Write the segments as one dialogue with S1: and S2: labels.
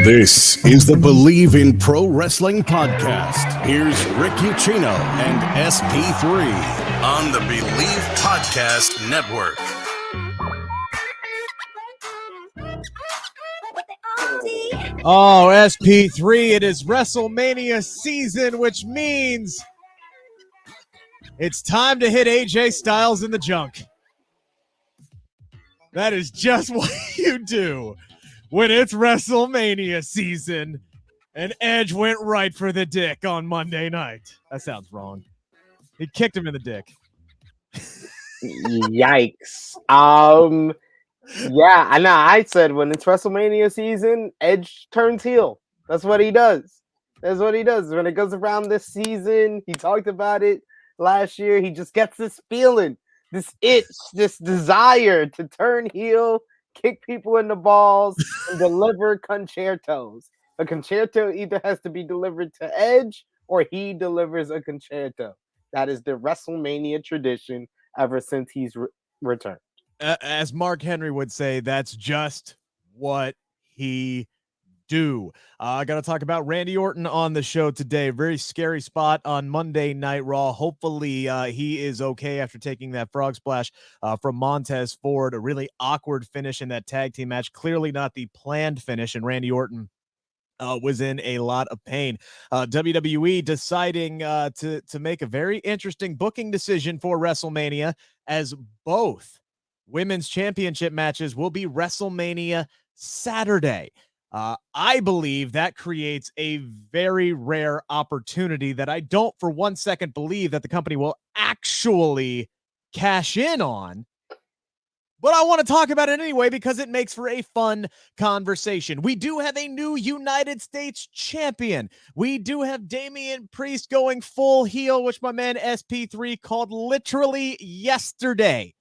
S1: This is the Bleav in Pro Wrestling podcast. Here's Rick Ucchino and SP3 on the Bleav Podcast Network.
S2: Oh, SP3, it is WrestleMania season, which means it's time to hit AJ Styles in the junk. That is just what you do when it's WrestleMania season, and Edge went right for the dick on Monday night. That sounds wrong. He kicked him in the dick.
S3: Yikes. Yeah, I know. I said when it's WrestleMania season, Edge turns heel. That's what he does. That's what he does. When it goes around this season, he talked about it last year. He just gets this feeling, this itch, this desire to turn heel, kick people in the balls, and deliver con-chair-tos. A con-chair-to either has to be delivered to Edge or he delivers a con-chair-to. That is the WrestleMania tradition ever since he's returned.
S2: As Mark Henry would say, that's just what he do. I got to talk about Randy Orton on the show today. Very scary spot on Monday Night Raw. Hopefully he is okay after taking that frog splash from Montez Ford. A really awkward finish in that tag team match. Clearly not the planned finish, and Randy Orton was in a lot of pain. WWE deciding to make a very interesting booking decision for WrestleMania, as both women's championship matches will be WrestleMania Saturday. I believe that creates a very rare opportunity that I don't for 1 second believe that the company will actually cash in on. But I want to talk about it anyway because it makes for a fun conversation. We do have a new United States champion. We do have Damian Priest going full heel, which my man SP3 called literally yesterday.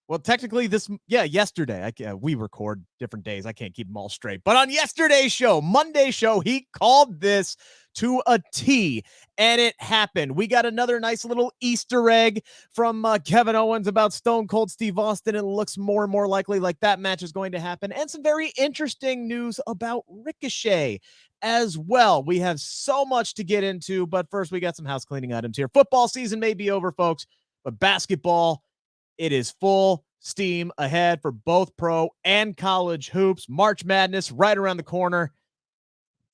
S2: Well, technically yesterday. We record different days. I can't keep them all straight. But on yesterday's show, Monday's show, he called this to a T, and it happened. We got another nice little Easter egg from Kevin Owens about Stone Cold Steve Austin. It looks more and more likely like that match is going to happen. And some very interesting news about Ricochet as well. We have so much to get into, but first we got some house cleaning items here. Football season may be over, folks, but basketball, it is full steam ahead for both pro and college hoops. March Madness right around the corner.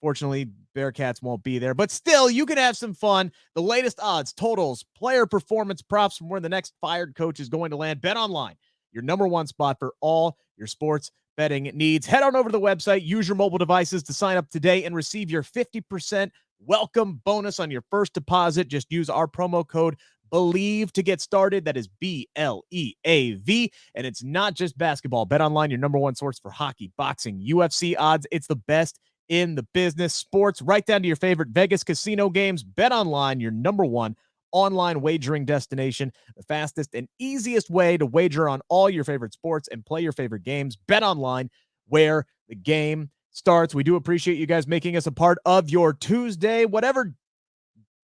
S2: Fortunately, Bearcats won't be there, but still, you can have some fun. The latest odds, totals, player performance props from where the next fired coach is going to land. Bet Online, your number one spot for all your sports betting needs. Head on over to the website, use your mobile devices to sign up today and receive your 50% welcome bonus on your first deposit. Just use our promo code Bleav to get started. That is BLEAV. And it's not just basketball. Bet Online, your number one source for hockey, boxing, UFC odds. It's the best in the business. Sports, right down to your favorite Vegas casino games. Bet Online, your number one online wagering destination. The fastest and easiest way to wager on all your favorite sports and play your favorite games. Bet Online, where the game starts. We do appreciate you guys making us a part of your Tuesday, whatever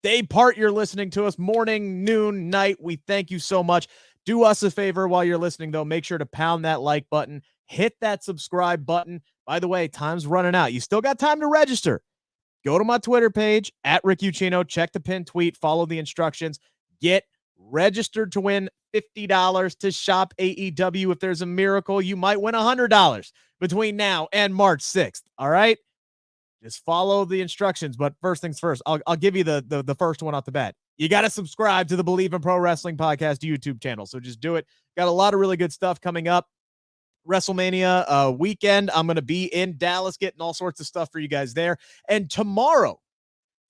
S2: day part you're listening to us, morning, noon, night. We thank you so much. Do us a favor while you're listening, though. Make sure to pound that like button. Hit that subscribe button. By the way, time's running out. You still got time to register. Go to my Twitter page, @RickUcchino. Check the pinned tweet. Follow the instructions. Get registered to win $50 to shop AEW. If there's a miracle, you might win $100 between now and March 6th. All right? Just follow the instructions. But first things first, I'll give you the first one off the bat. You got to subscribe to the Bleav in Pro Wrestling Podcast YouTube channel. So just do it. Got a lot of really good stuff coming up. WrestleMania weekend. I'm going to be in Dallas getting all sorts of stuff for you guys there. And tomorrow,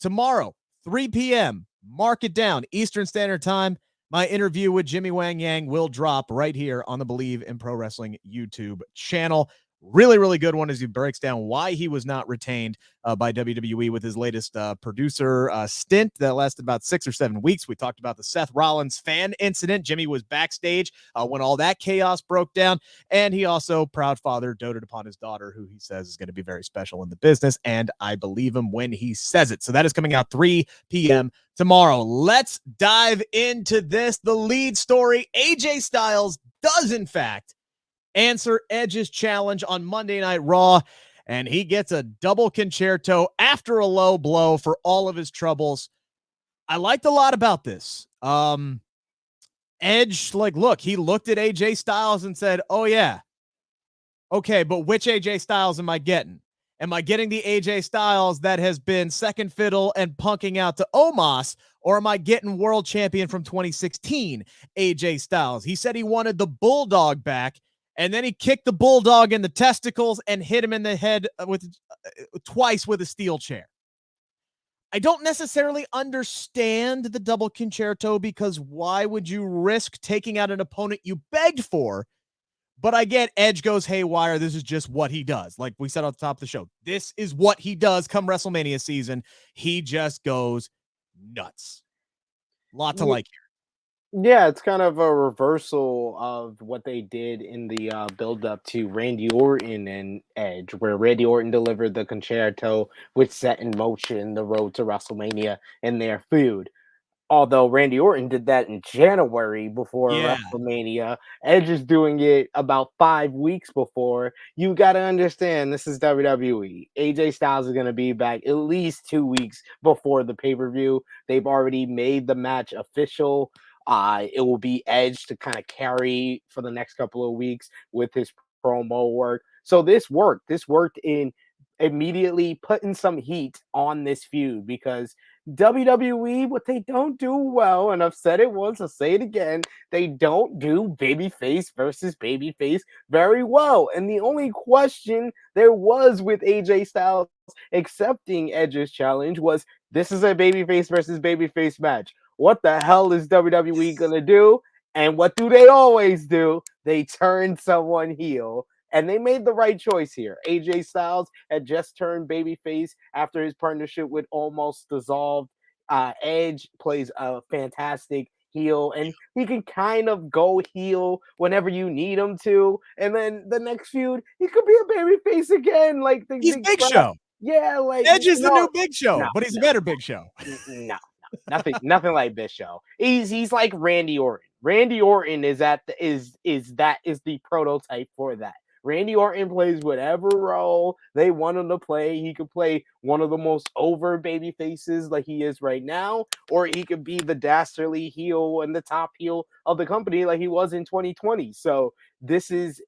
S2: 3 p.m., mark it down, Eastern Standard Time, my interview with Jimmy Wang Yang will drop right here on the Bleav in Pro Wrestling YouTube channel. Really, really good one as he breaks down why he was not retained by WWE with his latest producer stint that lasted about 6 or 7 weeks. We talked about the Seth Rollins fan incident. Jimmy was backstage when all that chaos broke down. And he also, proud father, doted upon his daughter, who he says is going to be very special in the business. And I believe him when he says it. So that is coming out 3 p.m. tomorrow. Let's dive into this. The lead story, AJ Styles does, in fact, answer Edge's challenge on Monday Night Raw and he gets a double con-chair-to after a low blow for all of his troubles. I liked a lot about this. Edge, look, he looked at AJ Styles and said, oh yeah, okay, but which AJ Styles am I getting? Am I getting the AJ Styles that has been second fiddle and punking out to Omos, or am I getting world champion from 2016 AJ Styles? He said he wanted the Bulldog back, and then he kicked the Bulldog in the testicles and hit him in the head twice with a steel chair. I don't necessarily understand the double con-chair-to, because why would you risk taking out an opponent you begged for? But I get Edge goes haywire. This is just what he does. Like we said at the top of the show, this is what he does come WrestleMania season. He just goes nuts. Lot to like here.
S3: Yeah, it's kind of a reversal of what they did in the build up to Randy Orton and Edge, where Randy Orton delivered the con-chair-to, which set in motion the road to WrestleMania in their feud. Although Randy Orton did that in January before WrestleMania, Edge is doing it about 5 weeks before. You got to understand, this is WWE. AJ Styles is going to be back at least 2 weeks before the pay-per-view. They've already made the match official. It will be Edge to kind of carry for the next couple of weeks with his promo work. So this worked. This worked in immediately putting some heat on this feud, because WWE, what they don't do well, and I've said it once, I'll say it again, they don't do babyface versus babyface very well. And the only question there was with AJ Styles accepting Edge's challenge was, this is a babyface versus babyface match. What the hell is WWE gonna do? And what do they always do? They turn someone heel. And they made the right choice here. AJ Styles had just turned babyface after his partnership with Almost dissolved. Edge plays a fantastic heel, and he can kind of go heel whenever you need him to. And then the next feud, he could be a babyface again. Like
S2: he's Big Show.
S3: Yeah, like
S2: Edge is the new Big Show, but he's a better Big Show.
S3: No, nothing like Big Show. He's like Randy Orton. Randy Orton is the prototype for that. Randy Orton plays whatever role they want him to play. He could play one of the most over baby faces like he is right now, or he could be the dastardly heel and the top heel of the company like he was in 2020. So this is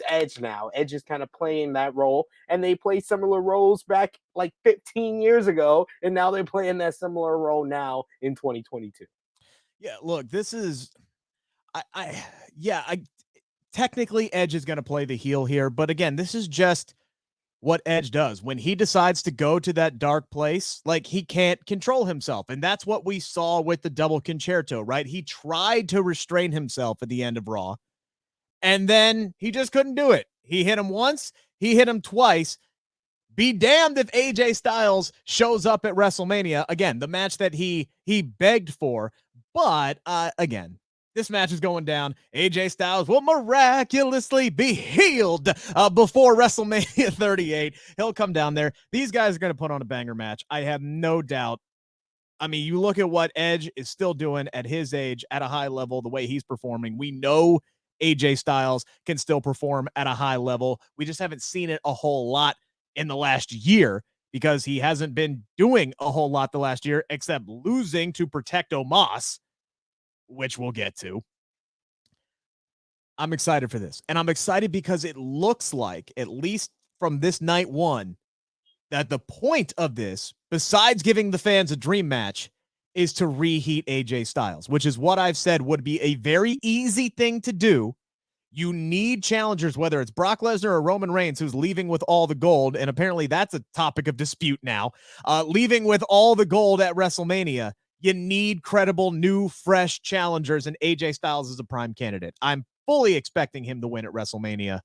S3: Edge now. Edge is kind of playing that role, and they played similar roles back like 15 years ago, and now they're playing that similar role now in 2022.
S2: Yeah, look, this is technically Edge is going to play the heel here, but again, this is just what Edge does. When he decides to go to that dark place, like, he can't control himself. And that's what we saw with the double con-chair-to, right? He tried to restrain himself at the end of Raw, and then he just couldn't do it. He hit him once, he hit him twice. Be damned if AJ Styles shows up at WrestleMania. Again, the match that he begged for. But again, this match is going down. AJ Styles will miraculously be healed before WrestleMania 38. He'll come down there. These guys are going to put on a banger match. I have no doubt. I mean, you look at what Edge is still doing at his age at a high level, the way he's performing. We know AJ Styles can still perform at a high level. We just haven't seen it a whole lot in the last year, because he hasn't been doing a whole lot the last year except losing to Protect Omos, which we'll get to. I'm excited for this. And I'm excited because it looks like, at least from this night one, that the point of this, besides giving the fans a dream match, is to reheat AJ Styles, which is what I've said would be a very easy thing to do. You need challengers, whether it's Brock Lesnar or Roman Reigns, who's leaving with all the gold, and apparently that's a topic of dispute now, leaving with all the gold at WrestleMania. You need credible, new, fresh challengers, and AJ Styles is a prime candidate. I'm fully expecting him to win at WrestleMania,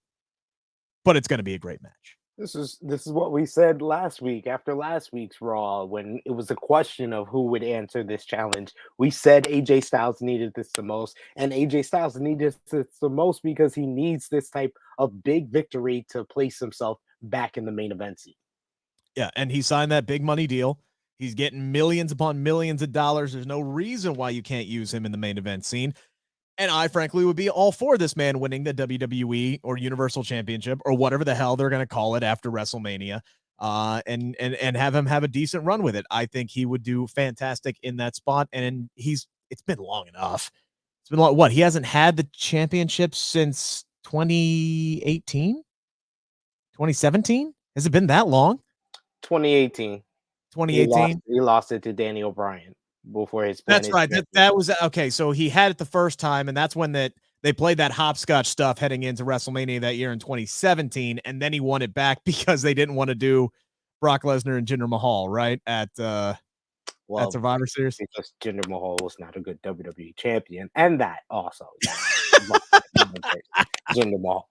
S2: but it's going to be a great match.
S3: This is what we said last week after last week's Raw, when it was a question of who would answer this challenge. We said AJ Styles needed this the most, and AJ Styles needed this the most because he needs this type of big victory to place himself back in the main event scene.
S2: Yeah, and he signed that big money deal. He's getting millions upon millions of dollars. There's no reason why you can't use him in the main event scene. And I frankly would be all for this man winning the WWE or Universal Championship or whatever the hell they're going to call it after WrestleMania, and have him have a decent run with it. I think he would do fantastic in that spot. And it's been long enough. It's been what? He hasn't had the championship since 2018, 2017. Has it been that long?
S3: 2018.
S2: 2018.
S3: He lost it to Danny O'Brien before his.
S2: That's right. That was okay. So he had it the first time, and that's when they played that hopscotch stuff heading into WrestleMania that year in 2017, and then he won it back because they didn't want to do Brock Lesnar and Jinder Mahal right at Survivor Series.
S3: Because Jinder Mahal was not a good WWE champion, and that also. Jinder Mahal.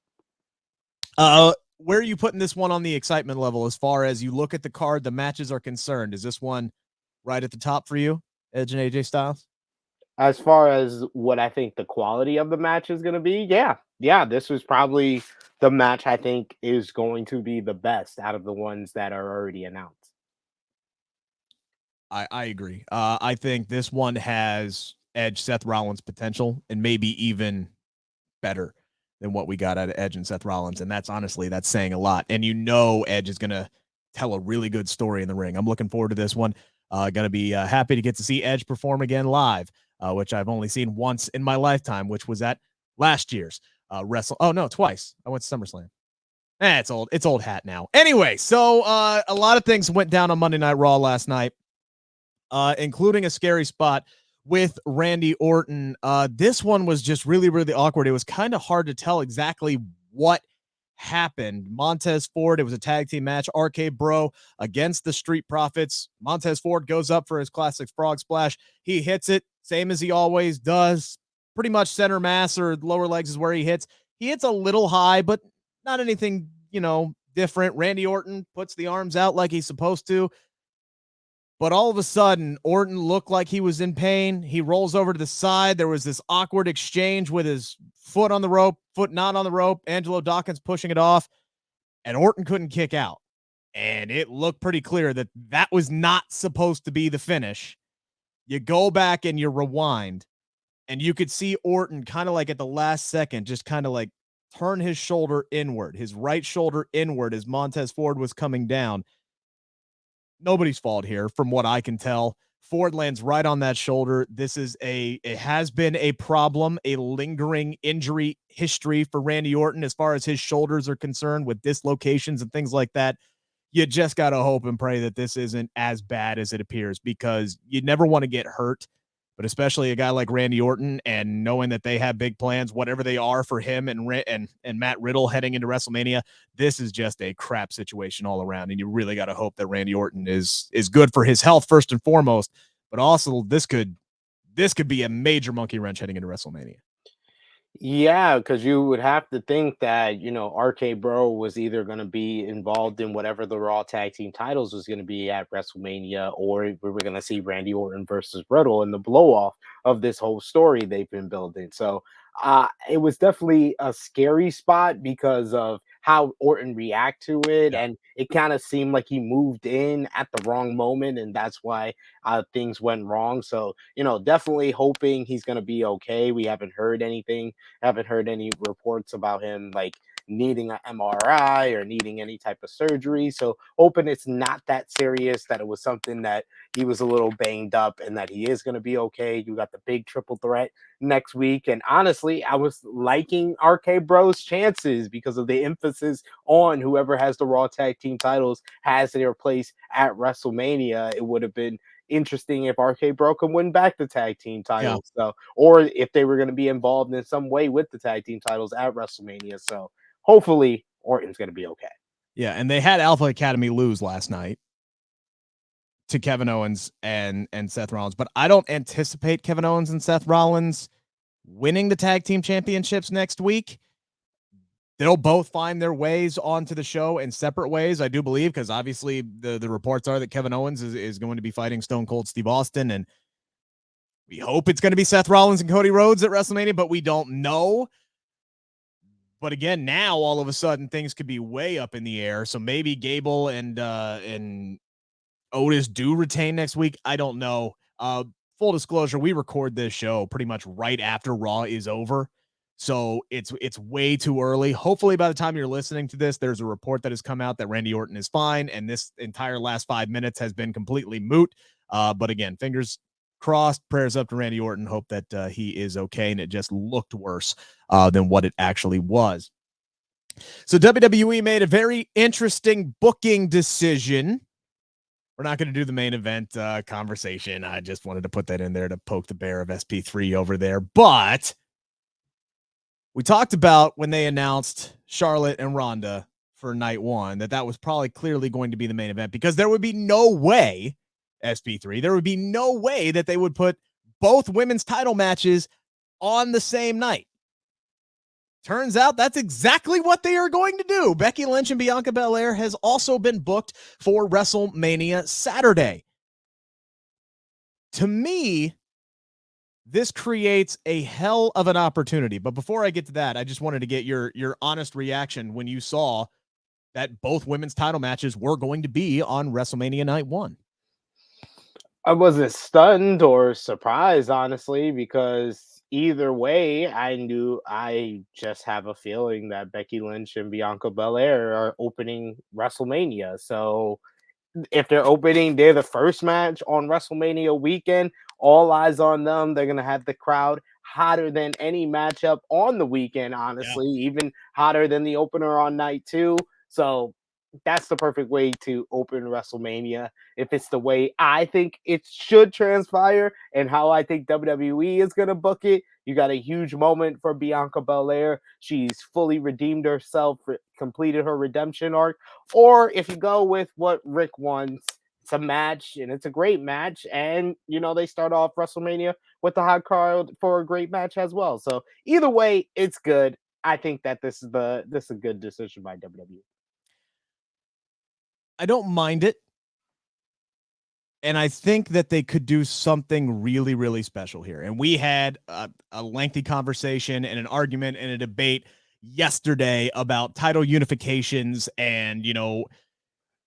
S2: Where are you putting this one on the excitement level as far as you look at the card, the matches are concerned? Is this one right at the top for you, Edge and AJ Styles?
S3: As far as what I think the quality of the match is going to be, yeah, this was probably the match I think is going to be the best out of the ones that are already announced.
S2: I agree. I think this one has Edge, Seth Rollins potential, and maybe even better than what we got out of Edge and Seth Rollins. And that's saying a lot. And Edge is going to tell a really good story in the ring. I'm looking forward to this one. Going to be happy to get to see Edge perform again live, which I've only seen once in my lifetime, which was at last year's twice. I went to SummerSlam. It's old hat now. Anyway, so a lot of things went down on Monday Night Raw last night, including a scary spot with Randy Orton. This one was just really, really awkward. It was kind of hard to tell exactly what happened. Montez Ford, it was a tag team match. RK Bro against the Street Profits. Montez Ford goes up for his classic frog splash. He hits it, same as he always does. Pretty much center mass or lower legs is where he hits. He hits a little high, but not anything, different. Randy Orton puts the arms out like he's supposed to. But all of a sudden, Orton looked like he was in pain. He rolls over to the side. There was this awkward exchange with his foot on the rope, foot not on the rope. Angelo Dawkins pushing it off, and Orton couldn't kick out. And it looked pretty clear that that was not supposed to be the finish. You go back and you rewind, and you could see Orton kind of like at the last second, just kind of like turn his shoulder inward, his right shoulder inward as Montez Ford was coming down. Nobody's fault here, from what I can tell. Ford lands right on that shoulder. It has been a problem, a lingering injury history for Randy Orton as far as his shoulders are concerned, with dislocations and things like that. You just got to hope and pray that this isn't as bad as it appears, because you never want to get hurt, but especially a guy like Randy Orton, and knowing that they have big plans, whatever they are for him and Matt Riddle heading into WrestleMania, this is just a crap situation all around. And you really got to hope that Randy Orton is good for his health first and foremost, but also this could be a major monkey wrench heading into WrestleMania.
S3: Yeah, because you would have to think that, RK Bro was either going to be involved in whatever the Raw Tag Team titles was going to be at WrestleMania, or we were going to see Randy Orton versus Riddle in the blow off of this whole story they've been building. So it was definitely a scary spot because of how Orton react to it.
S2: Yeah.
S3: And it kind of seemed like he moved in at the wrong moment, and that's why things went wrong. So, definitely hoping he's going to be okay. We haven't heard anything. Haven't heard any reports about him like needing an MRI or needing any type of surgery. So hoping it's not that serious, that it was something that he was a little banged up and that he is going to be okay. You got the big triple threat next week. And honestly, I was liking RK Bro's chances because of the emphasis on whoever has the Raw Tag Team titles has their place at WrestleMania. It would have been interesting if RK Bro can win back the tag team titles. So, or if they were going to be involved in some way with the tag team titles at WrestleMania. So hopefully Orton's going to be okay.
S2: Yeah, and they had Alpha Academy lose last night to Kevin Owens and Seth Rollins, but I don't anticipate Kevin Owens and Seth Rollins winning the tag team championships next week. They'll both find their ways onto the show in separate ways, I do believe, because obviously the reports are that Kevin Owens is going to be fighting Stone Cold Steve Austin, and we hope it's going to be Seth Rollins and Cody Rhodes at WrestleMania, but we don't know. But again, now all of a sudden things could be way up in the air. So maybe Gable and Otis do retain next week. I don't know. full disclosure, we record this show pretty much right after Raw is over. So it's way too early. Hopefully by the time you're listening to this, there's a report that has come out that Randy Orton is fine. And this entire last 5 minutes has been completely moot. But again, fingers crossed, prayers up to Randy Orton. Hope that he is okay. And it just looked worse than what it actually was. So WWE made a very interesting booking decision. We're not going to do the main event conversation. I just wanted to put that in there to poke the bear of SP3 over there. But we talked about when they announced Charlotte and Ronda for night one, that was probably clearly going to be the main event, because there would be no way, SP3, there would be no way that they would put both women's title matches on the same night. Turns out that's exactly what they are going to do. Becky Lynch and Bianca Belair has also been booked for WrestleMania Saturday. To me, this creates a hell of an opportunity. But before I get to that, I just wanted to get your honest reaction when you saw that both women's title matches were going to be on WrestleMania Night 1.
S3: I wasn't stunned or surprised, honestly, because either way, I just have a feeling that Becky Lynch and Bianca Belair are opening WrestleMania. So if they're the first match on WrestleMania weekend, all eyes on them. They're going to have the crowd hotter than any matchup on the weekend, honestly, even hotter than the opener on night 2. So that's the perfect way to open WrestleMania. If it's the way I think it should transpire and how I think WWE is going to book it, you got a huge moment for Bianca Belair. She's fully redeemed herself, completed her redemption arc. Or if you go with what Rick wants, it's a match, and it's a great match. And, they start off WrestleMania with the hot card for a great match as well. So either way, it's good. I think that this is a good decision by WWE.
S2: I don't mind it. And I think that they could do something really, really special here. And we had a lengthy conversation and an argument and a debate yesterday about title unifications. And,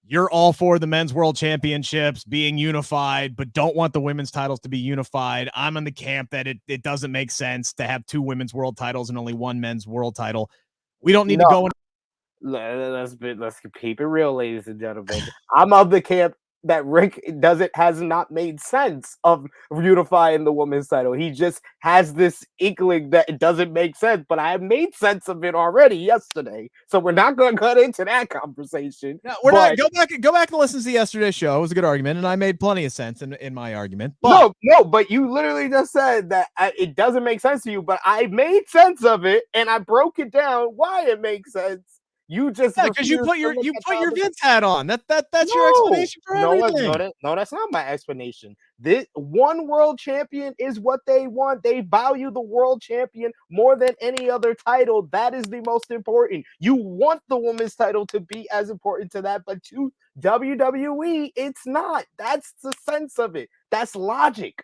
S2: you're all for the men's world championships being unified, but don't want the women's titles to be unified. I'm in the camp that it doesn't make sense to have 2 women's world titles and only 1 men's world title. We don't need to go in.
S3: Let's keep it real, ladies and gentlemen. I'm of the camp that Rick has not made sense of unifying the women's title. He just has this inkling that it doesn't make sense, but I have made sense of it already yesterday. So we're not going to cut into that conversation.
S2: No, we're not. Go back and listen to yesterday's show. It was a good argument, and I made plenty of sense in my argument. But
S3: no, but you literally just said that it doesn't make sense to you, but I made sense of it, and I broke it down why it makes sense. You just
S2: because you put your Vince hat on. That's your explanation for everything.
S3: No, that's not my explanation. This one world champion is what they want. They value the world champion more than any other title. That is the most important. You want the women's title to be as important to that, but to WWE, it's not. That's the sense of it. That's logic.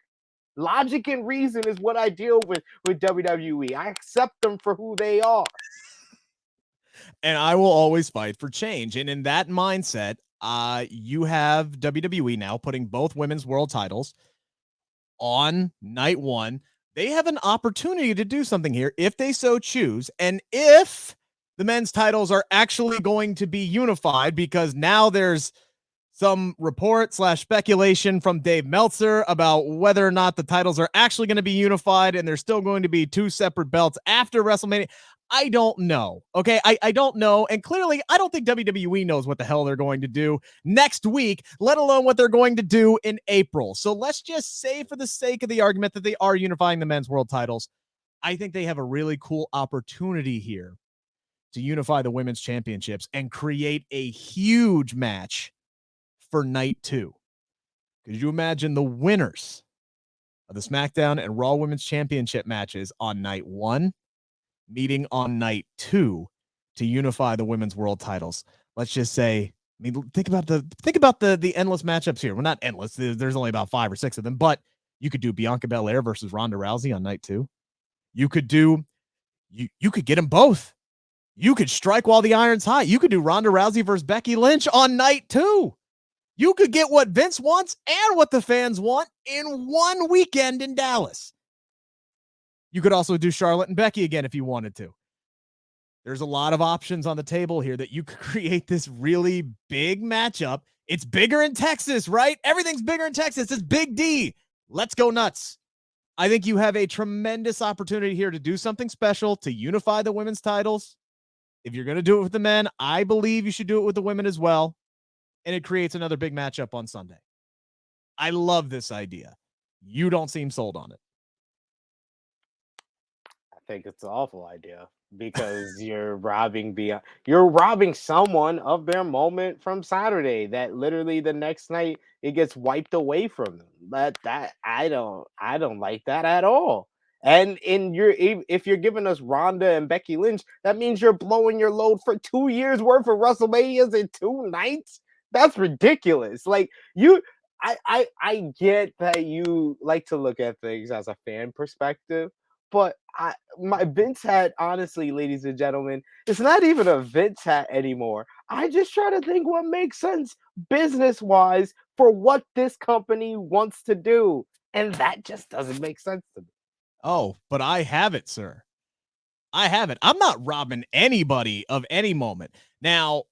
S3: Logic and reason is what I deal with WWE. I accept them for who they are.
S2: And I will always fight for change. And in that mindset, you have WWE now putting both women's world titles on night 1. They have an opportunity to do something here if they so choose. And if the men's titles are actually going to be unified, because now there's some report / speculation from Dave Meltzer about whether or not the titles are actually going to be unified and there's still going to be 2 separate belts after WrestleMania. I don't know. Okay. I don't know. And clearly I don't think WWE knows what the hell they're going to do next week, let alone what they're going to do in April. So let's just say, for the sake of the argument, that they are unifying the men's world titles. I think they have a really cool opportunity here to unify the women's championships and create a huge match for night 2. Could you imagine the winners of the SmackDown and Raw Women's Championship matches on night 1 meeting on night 2 to unify the women's world titles? Let's just say, think about the endless matchups here. Well, not endless. There's only about 5 or 6 of them, but you could do Bianca Belair versus Ronda Rousey on night 2. You could get them both. You could strike while the iron's hot. You could do Ronda Rousey versus Becky Lynch on night 2. You could get what Vince wants and what the fans want in one weekend in Dallas. You could also do Charlotte and Becky again if you wanted to. There's a lot of options on the table here that you could create this really big matchup. It's bigger in Texas, right? Everything's bigger in Texas. It's Big D. Let's go nuts. I think you have a tremendous opportunity here to do something special to unify the women's titles. If you're going to do it with the men, I Bleav you should do it with the women as well. And it creates another big matchup on Sunday. I love this idea. You don't seem sold on it.
S3: I think it's an awful idea because you're robbing someone of their moment from Saturday that literally the next night it gets wiped away from them. That I don't like that at all. And if you're giving us Ronda and Becky Lynch, that means you're blowing your load for 2 years worth of WrestleManias in 2 nights. That's ridiculous. Like I get that you like to look at things as a fan perspective, but my Vince hat, honestly, ladies and gentlemen, it's not even a Vince hat anymore. I just try to think what makes sense business-wise for what this company wants to do. And that just doesn't make sense to me.
S2: Oh, but I have it, sir. I have it. I'm not robbing anybody of any moment. Now,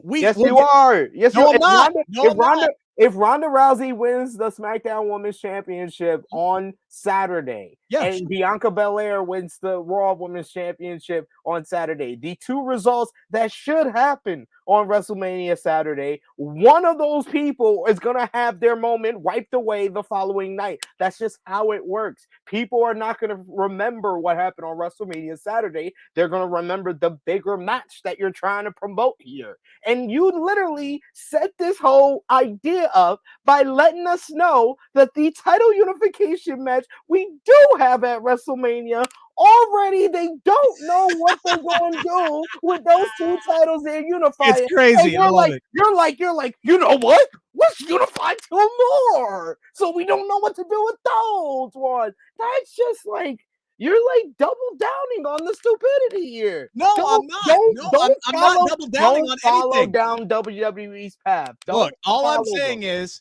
S3: Yes, you are. Yes,
S2: no,
S3: you
S2: I'm not.
S3: If Ronda Rousey wins the SmackDown Women's Championship on Saturday, and
S2: sure.
S3: Bianca Belair wins the Raw Women's Championship on Saturday, the two results that should happen on WrestleMania Saturday, one of those people is going to have their moment wiped away the following night. That's just how it works. People are not going to remember what happened on WrestleMania Saturday. They're going to remember the bigger match that you're trying to promote here. And you literally set this whole idea up by letting us know that the title unification match we do have at WrestleMania already, they don't know what they're going to do with those two titles they're unifying.
S2: It's crazy. I love it.
S3: You're like, you know what? Let's unify two more. So we don't know what to do with those ones. That's just like, you're like double downing on the stupidity here.
S2: No, I'm not. I'm not double downing on anything.
S3: Down WWE's path.
S2: Look, all I'm saying is,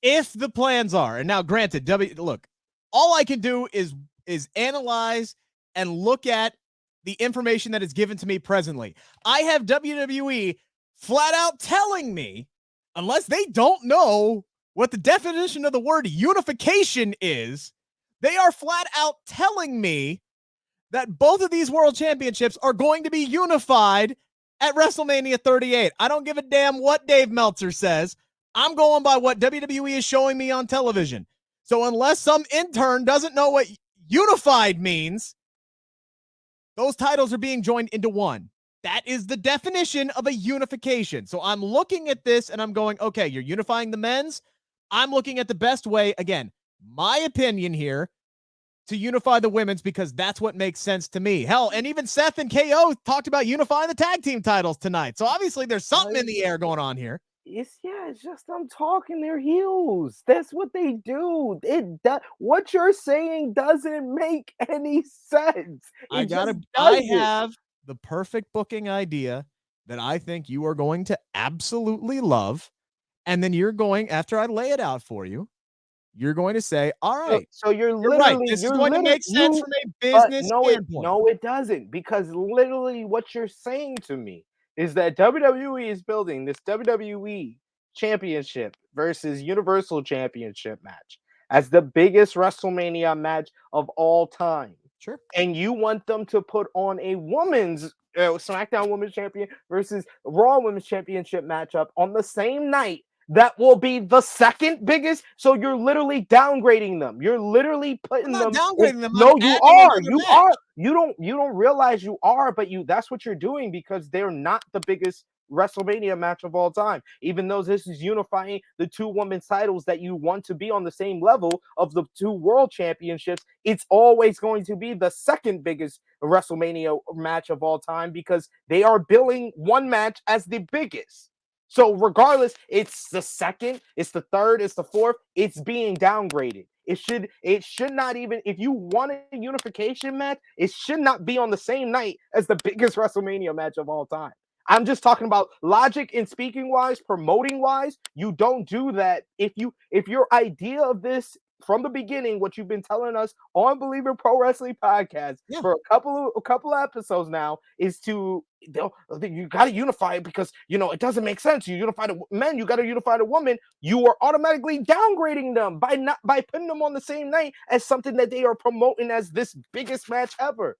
S2: if the plans are, and now granted, look, all I can do is analyze and look at the information that is given to me presently. I have WWE flat out telling me, unless they don't know what the definition of the word unification is, they are flat out telling me that both of these world championships are going to be unified at WrestleMania 38. I don't give a damn what Dave Meltzer says. I'm going by what WWE is showing me on television. So unless some intern doesn't know what unified means, those titles are being joined into one. That is the definition of a unification. So I'm looking at this and I'm going, okay, you're unifying the men's. I'm looking at the best way, again, my opinion here, to unify the women's, because that's what makes sense to me. Hell, and even Seth and KO talked about unifying the tag team titles tonight. So obviously there's something in the air going on here.
S3: It's just them talking their heels. That's what they do. What you're saying doesn't make any sense.
S2: I have the perfect booking idea that I think you are going to absolutely love. And then you're going, after I lay it out for you, you're going to say, all right.
S3: So you're literally
S2: right. This is going to make sense from a business standpoint.
S3: No, it doesn't. Because literally what you're saying to me is that WWE is building this WWE Championship versus Universal Championship match as the biggest WrestleMania match of all time.
S2: Sure.
S3: And you want them to put on a women's SmackDown Women's Champion versus Raw Women's Championship matchup on the same night. That will be the second biggest. So you're literally downgrading them. You're literally putting them.
S2: Downgrading them.
S3: No, you are. You are. You don't realize you are, but that's what you're doing because they're not the biggest WrestleMania match of all time. Even though this is unifying the two women's titles that you want to be on the same level of the two world championships, it's always going to be the second biggest WrestleMania match of all time because they are billing one match as the biggest. So regardless, it's the second, it's the third, it's the fourth, it's being downgraded. It should not even, if you want a unification match, it should not be on the same night as the biggest WrestleMania match of all time. I'm just talking about logic and speaking wise, promoting wise. You don't do that if your idea of this from the beginning, what you've been telling us on Bleav in Pro Wrestling Podcast for a couple of episodes now is to you got to unify it because it doesn't make sense. You unify the men, you got to unify the women. You are automatically downgrading them by putting them on the same night as something that they are promoting as this biggest match ever.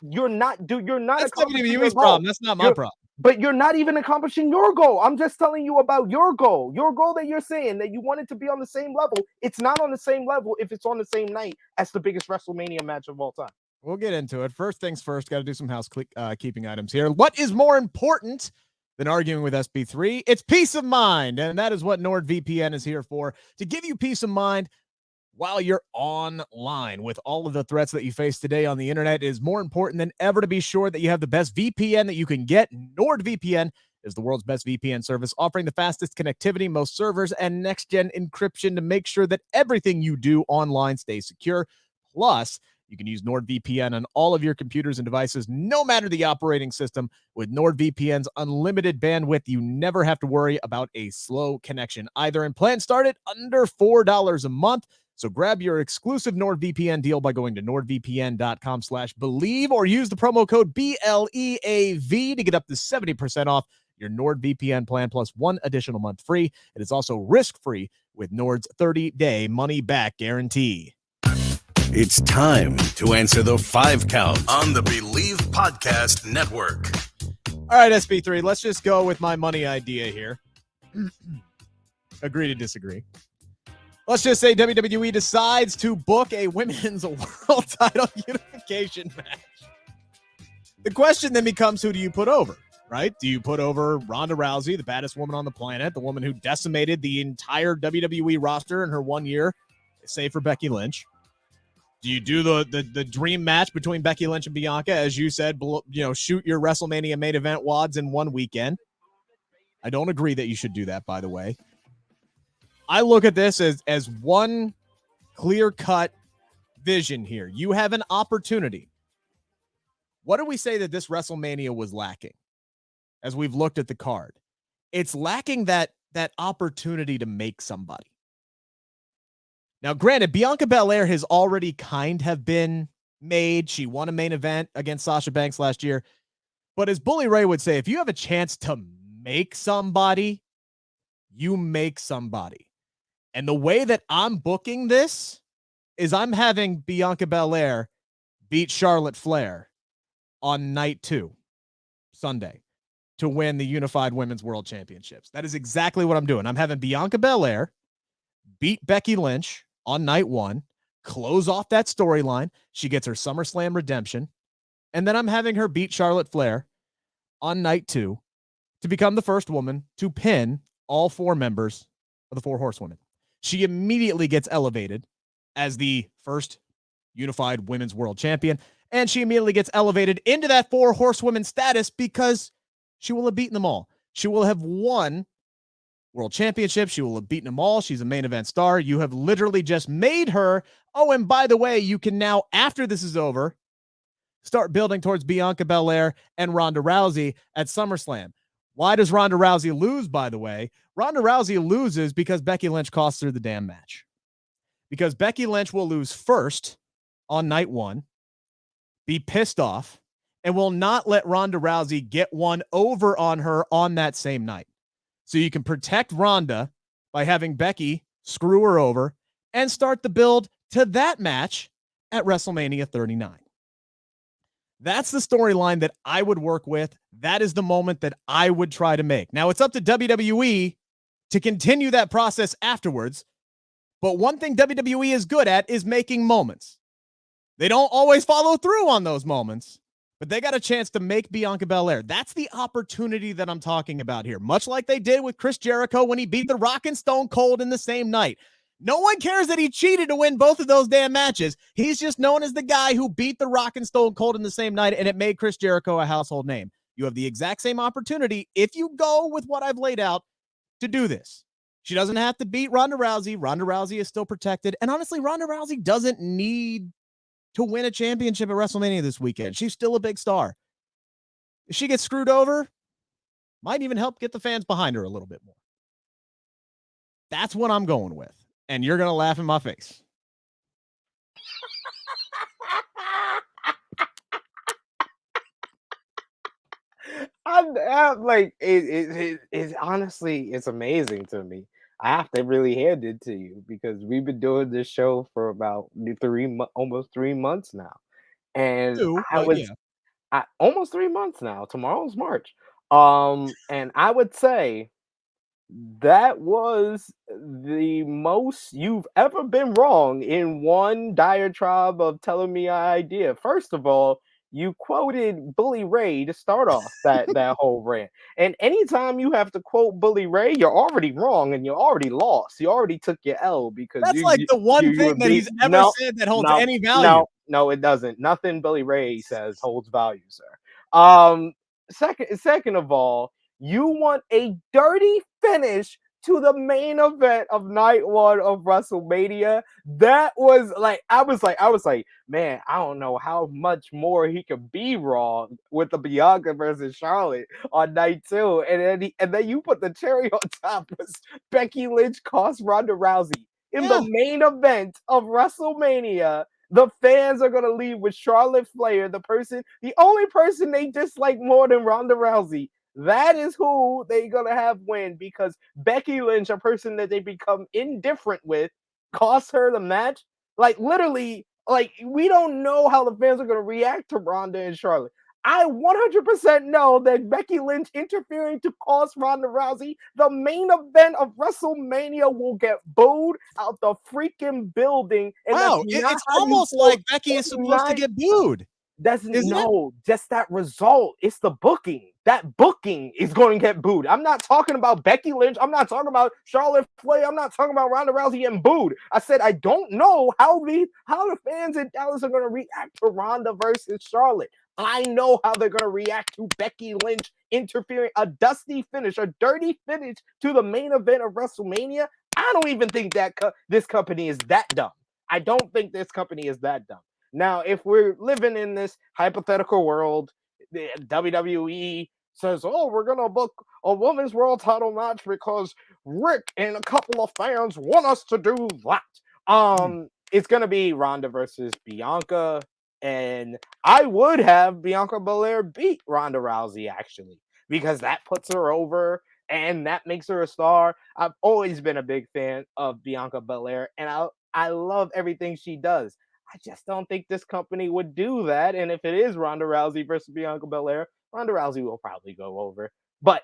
S3: You're not
S2: That's WWE's problem. That's not my problem.
S3: But you're not even accomplishing your goal. I'm just telling you about your goal. Your goal that you're saying that you want it to be on the same level. It's not on the same level if it's on the same night as the biggest WrestleMania match of all time.
S2: We'll get into it. First things first, got to do some housekeeping items here. What is more important than arguing with SB3? It's peace of mind, and that is what NordVPN is here for, to give you peace of mind while you're online. With all of the threats that you face today on the internet, it is more important than ever to be sure that you have the best VPN that you can get. NordVPN is the world's best VPN service, offering the fastest connectivity, most servers, and next-gen encryption to make sure that everything you do online stays secure. Plus, you can use NordVPN on all of your computers and devices, no matter the operating system. With NordVPN's unlimited bandwidth, you never have to worry about a slow connection either, and plans start at under $4 a month. So grab your exclusive NordVPN deal by going to nordvpn.com/Bleav or use the promo code BLEAV to get up to 70% off your NordVPN plan plus one additional month free. It is also risk-free with Nord's 30-day money-back guarantee.
S1: It's time to answer the 5 count on the Bleav Podcast Network.
S2: All right, SB3, let's just go with my money idea here. Agree to disagree. Let's just say WWE decides to book a women's world title unification match. The question then becomes, who do you put over, right? Do you put over Ronda Rousey, the baddest woman on the planet, the woman who decimated the entire WWE roster in her 1 year, save for Becky Lynch? Do you do the dream match between Becky Lynch and Bianca, as you said, shoot your WrestleMania main event wads in one weekend? I don't agree that you should do that, by the way. I look at this as one clear-cut vision here. You have an opportunity. What do we say that this WrestleMania was lacking as we've looked at the card? It's lacking that opportunity to make somebody. Now, granted, Bianca Belair has already kind of been made. She won a main event against Sasha Banks last year. But as Bully Ray would say, if you have a chance to make somebody, you make somebody. And the way that I'm booking this is I'm having Bianca Belair beat Charlotte Flair on night 2, Sunday, to win the Unified Women's World Championships. That is exactly what I'm doing. I'm having Bianca Belair beat Becky Lynch on night 1, close off that storyline. She gets her SummerSlam redemption. And then I'm having her beat Charlotte Flair on night 2 to become the first woman to pin all 4 members of the 4 Horsewomen. She immediately gets elevated as the first Unified Women's World Champion, and she immediately gets elevated into that 4 Horsewomen status because she will have beaten them all. She will have won World Championship. She will have beaten them all. She's a main event star. You have literally just made her. Oh, and by the way, you can now, after this is over, start building towards Bianca Belair and Ronda Rousey at SummerSlam. Why does Ronda Rousey lose, by the way? Ronda Rousey loses because Becky Lynch costs her the damn match. Because Becky Lynch will lose first on night 1, be pissed off, and will not let Ronda Rousey get one over on her on that same night. So you can protect Ronda by having Becky screw her over and start the build to that match at WrestleMania 39. That's the storyline that I would work with. That is the moment that I would try to make. Now, it's up to WWE to continue that process afterwards. But one thing WWE is good at is making moments. They don't always follow through on those moments, but they got a chance to make Bianca Belair. That's the opportunity that I'm talking about here. Much like they did with Chris Jericho when he beat The Rock and Stone Cold in the same night. No one cares that he cheated to win both of those damn matches. He's just known as the guy who beat The Rock and Stone Cold in the same night, and it made Chris Jericho a household name. You have the exact same opportunity, if you go with what I've laid out, to do this. She doesn't have to beat Ronda Rousey. Ronda Rousey is still protected. And honestly, Ronda Rousey doesn't need to win a championship at WrestleMania this weekend. She's still a big star. If she gets screwed over, Might even help get the fans behind her a little bit more. That's what I'm going with. And you're going to laugh in my face.
S3: I'm like, it's honestly, it's amazing to me. I have to really hand it to you because we've been doing this show for about almost 3 months now. And
S2: Too,
S3: I
S2: but
S3: was
S2: yeah.
S3: almost 3 months now. Tomorrow's March. And I would say that was the most you've ever been wrong in one diatribe of telling me an idea. First of all, you quoted Bully Ray to start off that whole rant. And anytime you have to quote Bully Ray, you're already wrong and you already lost. You already took your L because
S2: That's like the one
S3: you
S2: thing
S3: would
S2: that
S3: be
S2: he's ever said that holds any value.
S3: no, it doesn't. Nothing Bully Ray says holds value, sir. Second of all, you want a dirty finish to the main event of night one of WrestleMania. That was like, I was like, man, I don't know how much more he could be wrong with the Bianca versus Charlotte on night two. And then you put the cherry on top was Becky Lynch cost Ronda Rousey in the main event of WrestleMania. The fans are gonna leave with Charlotte Flair, the only person they dislike more than Ronda Rousey. That is who they're gonna have win because Becky Lynch, a person that they become indifferent with, cost her the match. Like literally, like we don't know how the fans are gonna react to Ronda and Charlotte. I 100% know that Becky Lynch interfering to cost Ronda Rousey the main event of WrestleMania will get booed out the freaking building. And
S2: Wow, it's almost like Becky is supposed to get booed.
S3: Just that result. It's the booking. That booking is going to get booed. I'm not talking about Becky Lynch. I'm not talking about Charlotte Flair. I'm not talking about Ronda Rousey getting booed. I said I don't know how the fans in Dallas are going to react to Ronda versus Charlotte. I know how they're going to react to Becky Lynch interfering, a dusty finish, a dirty finish to the main event of WrestleMania. I don't even think that this company is that dumb. I don't think this company is that dumb. Now, if we're living in this hypothetical world, the WWE says, oh, we're going to book a women's world title match because Rick and a couple of fans want us to do that. It's going to be Ronda versus Bianca. And I would have Bianca Belair beat Ronda Rousey, actually, because that puts her over and that makes her a star. I've always been a big fan of Bianca Belair, and I love everything she does. I just don't think this company would do that. And if it is Ronda Rousey versus Bianca Belair, Ronda Rousey will probably go over. But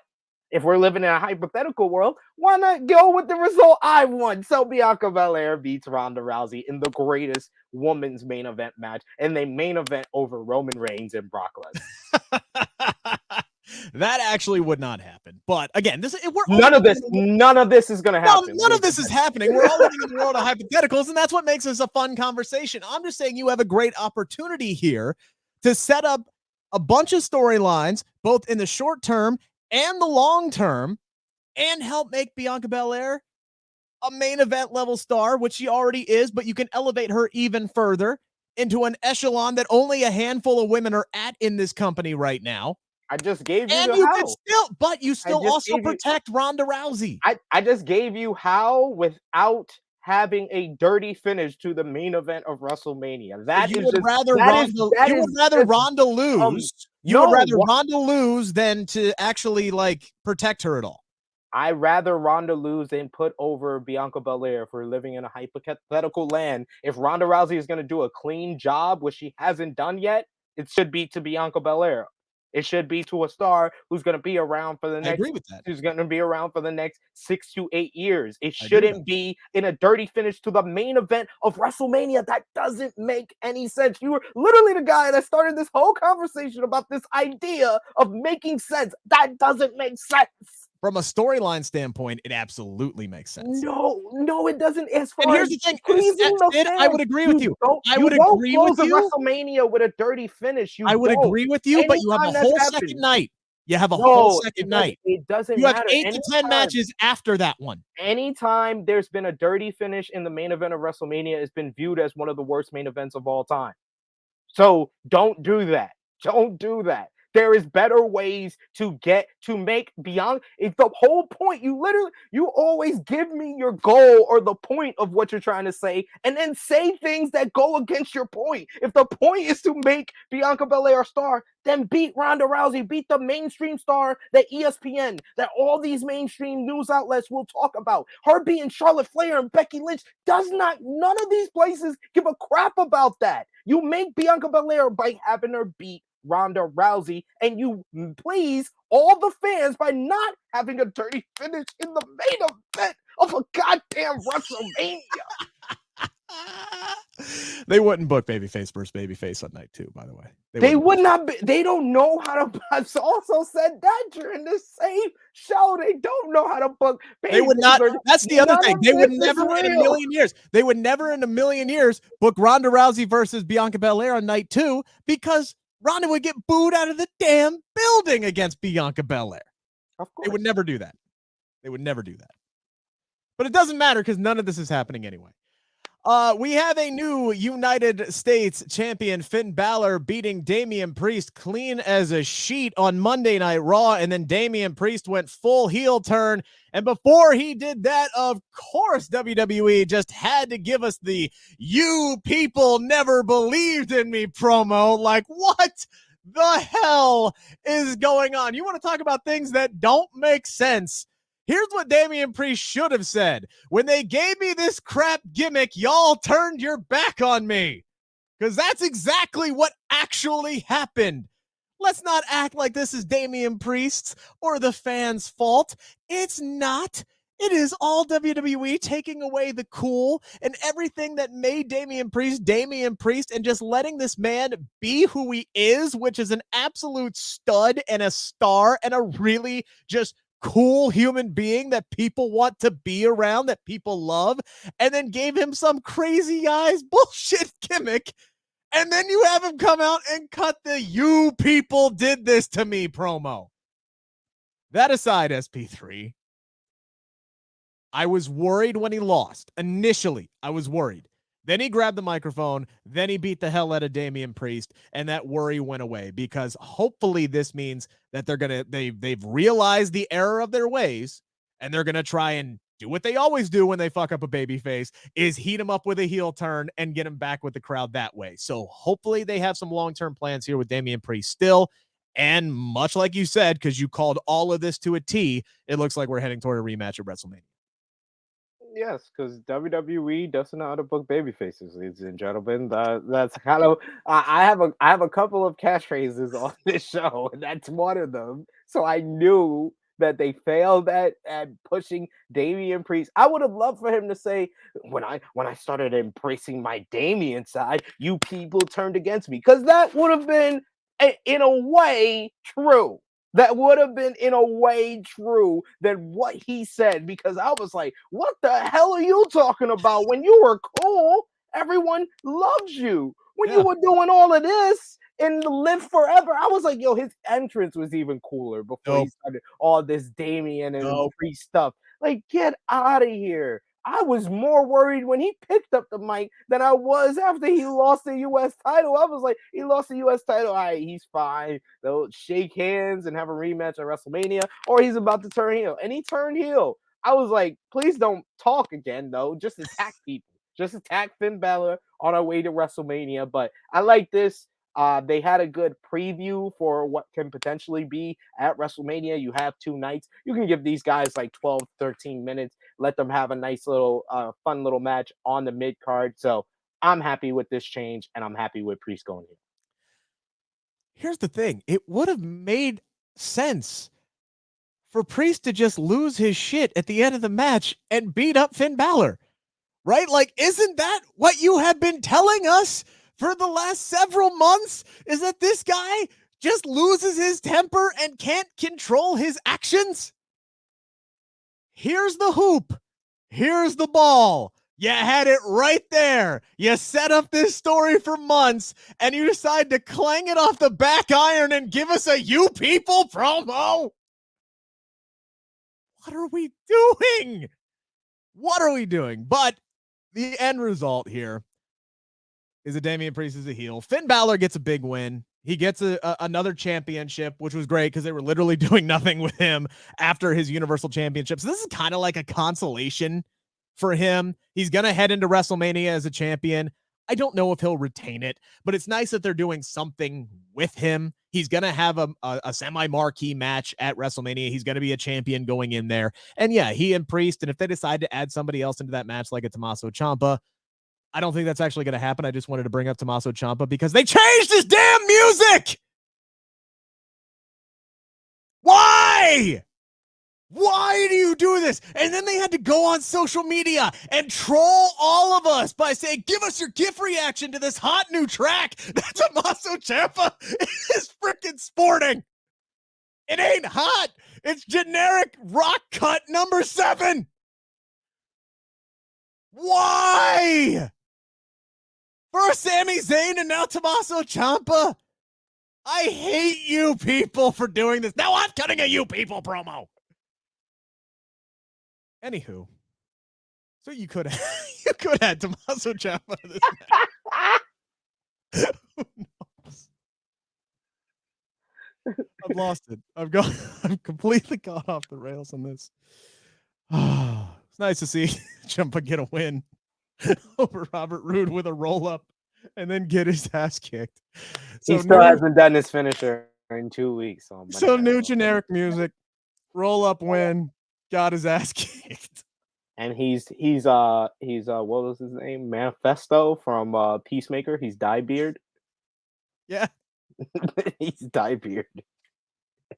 S3: if we're living in a hypothetical world, why not go with the result I want? So Bianca Belair beats Ronda Rousey in the greatest women's main event match, and they main event over Roman Reigns and Brock Lesnar.
S2: That actually would not happen. But again,
S3: none of this is going to happen.
S2: None of this is happening. We're all living in the world of hypotheticals, and that's what makes this a fun conversation. I'm just saying you have a great opportunity here to set up a bunch of storylines, both in the short term and the long term, and help make Bianca Belair a main event level star, which she already is, but you can elevate her even further into an echelon that only a handful of women are at in this company right now.
S3: I just gave you
S2: and
S3: the
S2: you
S3: how.
S2: Could still also protect Ronda Rousey.
S3: I just gave you how without having a dirty finish to the main event of WrestleMania.
S2: You would rather Ronda lose. You would rather Ronda lose than to actually protect her at all.
S3: I'd rather Ronda lose than put over Bianca Belair if we're living in a hypothetical land. If Ronda Rousey is going to do a clean job, which she hasn't done yet, it should be to Bianca Belair. It should be to a star who's going to be around for the next.
S2: I agree with that.
S3: Who's going to be around for the next 6 to 8 years. It shouldn't be in a dirty finish to the main event of WrestleMania. That doesn't make any sense. You were literally the guy that started this whole conversation about this idea of making sense. That doesn't make sense.
S2: From a storyline standpoint, it absolutely makes sense.
S3: No, it doesn't. As far
S2: and here's the thing, Sid, I would agree with you. I would agree with you.
S3: WrestleMania with a dirty finish.
S2: I would agree with you, but you have a whole second night. You have a whole second night.
S3: It doesn't
S2: matter.
S3: You
S2: have 8 to 10 matches after that one.
S3: Anytime there's been a dirty finish in the main event of WrestleMania, it's been viewed as one of the worst main events of all time. So don't do that. Don't do that. There is better ways to make Bianca. It's the whole point. You always give me your goal or the point of what you're trying to say, and then say things that go against your point. If the point is to make Bianca Belair a star, then beat Ronda Rousey, beat the mainstream star that ESPN, that all these mainstream news outlets will talk about. Her beating Charlotte Flair and Becky Lynch none of these places give a crap about that. You make Bianca Belair by having her beat Ronda Rousey, and you please all the fans by not having a dirty finish in the main event of a goddamn WrestleMania.
S2: They wouldn't book babyface versus babyface on night 2, by the way.
S3: They would not be, they don't know how to. I've also said that during the same show. They don't know how to book.
S2: They would not. That's the other thing. They would never in a million years. They would never in a million years book Ronda Rousey versus Bianca Belair on night 2 because Ronda would get booed out of the damn building against Bianca Belair.
S3: Of course.
S2: They would never do that. They would never do that. But it doesn't matter because none of this is happening anyway. We have a new United States champion, Finn Balor, beating Damian Priest clean as a sheet on Monday Night Raw, and then Damian Priest went full heel turn. And before he did that, of course, WWE just had to give us the "You people never believed in me" promo. Like, what the hell is going on? You want to talk about things that don't make sense? Here's what Damian Priest should have said. When they gave me this crap gimmick, y'all turned your back on me. Because that's exactly what actually happened. Let's not act like this is Damian Priest's or the fans' fault. It's not. It is all WWE taking away the cool and everything that made Damian Priest, and just letting this man be who he is, which is an absolute stud and a star and a really just cool human being that people want to be around, that people love, and then gave him some crazy eyes bullshit gimmick. And then you have him come out and cut the "You people did this to me" promo. That aside, SP3, I was worried when he lost. Initially, I was worried. Then he grabbed the microphone. Then he beat the hell out of Damian Priest, and that worry went away because hopefully this means that they've realized the error of their ways, and they're gonna try and do what they always do when they fuck up a babyface, is heat him up with a heel turn and get him back with the crowd that way. So hopefully they have some long-term plans here with Damian Priest still. And much like you said, because you called all of this to a T, it looks like we're heading toward a rematch at WrestleMania.
S3: Yes, because WWE doesn't know how to book baby faces, ladies and gentlemen. That's kind of I have a couple of catchphrases on this show, and that's one of them. So I knew that they failed at pushing Damian Priest. I would have loved for him to say, when I started embracing my Damian side, you people turned against me, because that would have been in a way true. That would have been in a way true than what he said, because I was like, what the hell are you talking about? When you were cool, everyone loved you. When you were doing all of this and Live Forever, I was like, yo, his entrance was even cooler before he started all this Damian and Priest stuff. Like, get out of here. I was more worried when he picked up the mic than I was after he lost the U.S. title. I was like, he lost the U.S. title. All right, he's fine. They'll shake hands and have a rematch at WrestleMania, or he's about to turn heel. And he turned heel. I was like, please don't talk again, though. Just attack people. Just attack Finn Balor on our way to WrestleMania. But I like this. They had a good preview for what can potentially be at WrestleMania. You have 2 nights. You can give these guys like 12, 13 minutes. Let them have a nice little, fun little match on the mid card. So I'm happy with this change, and I'm happy with Priest going in.
S2: Here's the thing. It would have made sense for Priest to just lose his shit at the end of the match and beat up Finn Balor, right? Like, isn't that what you have been telling us for the last several months, is that this guy just loses his temper and can't control his actions? Here's the hoop. Here's the ball. You had it right there. You set up this story for months, and you decide to clang it off the back iron and give us a "You people" promo? What are we doing? What are we doing? But the end result here is that Damian Priest is a heel. Finn Balor gets a big win. He gets another championship, which was great because they were literally doing nothing with him after his Universal Championship. So this is kind of like a consolation for him. He's going to head into WrestleMania as a champion. I don't know if he'll retain it, but it's nice that they're doing something with him. He's going to have a semi-marquee match at WrestleMania. He's going to be a champion going in there. And yeah, he and Priest, and if they decide to add somebody else into that match like a Tommaso Ciampa, I don't think that's actually going to happen. I just wanted to bring up Tommaso Ciampa because they changed his damn music. Why? Why do you do this? And then they had to go on social media and troll all of us by saying, give us your GIF reaction to this hot new track that Tommaso Ciampa is freaking sporting. It ain't hot. It's generic rock cut number 7. Why? First Sami Zayn and now Tommaso Ciampa. I hate you people for doing this. Now I'm cutting a you people promo. Anywho, so you could have Tommaso Ciampa in this match. Who knows? I've lost it. I'm completely caught off the rails on this. It's nice to see Ciampa get a win over Robert Roode with a roll up and then get his ass kicked. So
S3: he still hasn't done his finisher in 2 weeks.
S2: So new generic music, roll up win, got his ass kicked.
S3: And he's what was his name? Manifesto from Peacemaker. He's Diebeard.
S2: Yeah.
S3: He's Diebeard.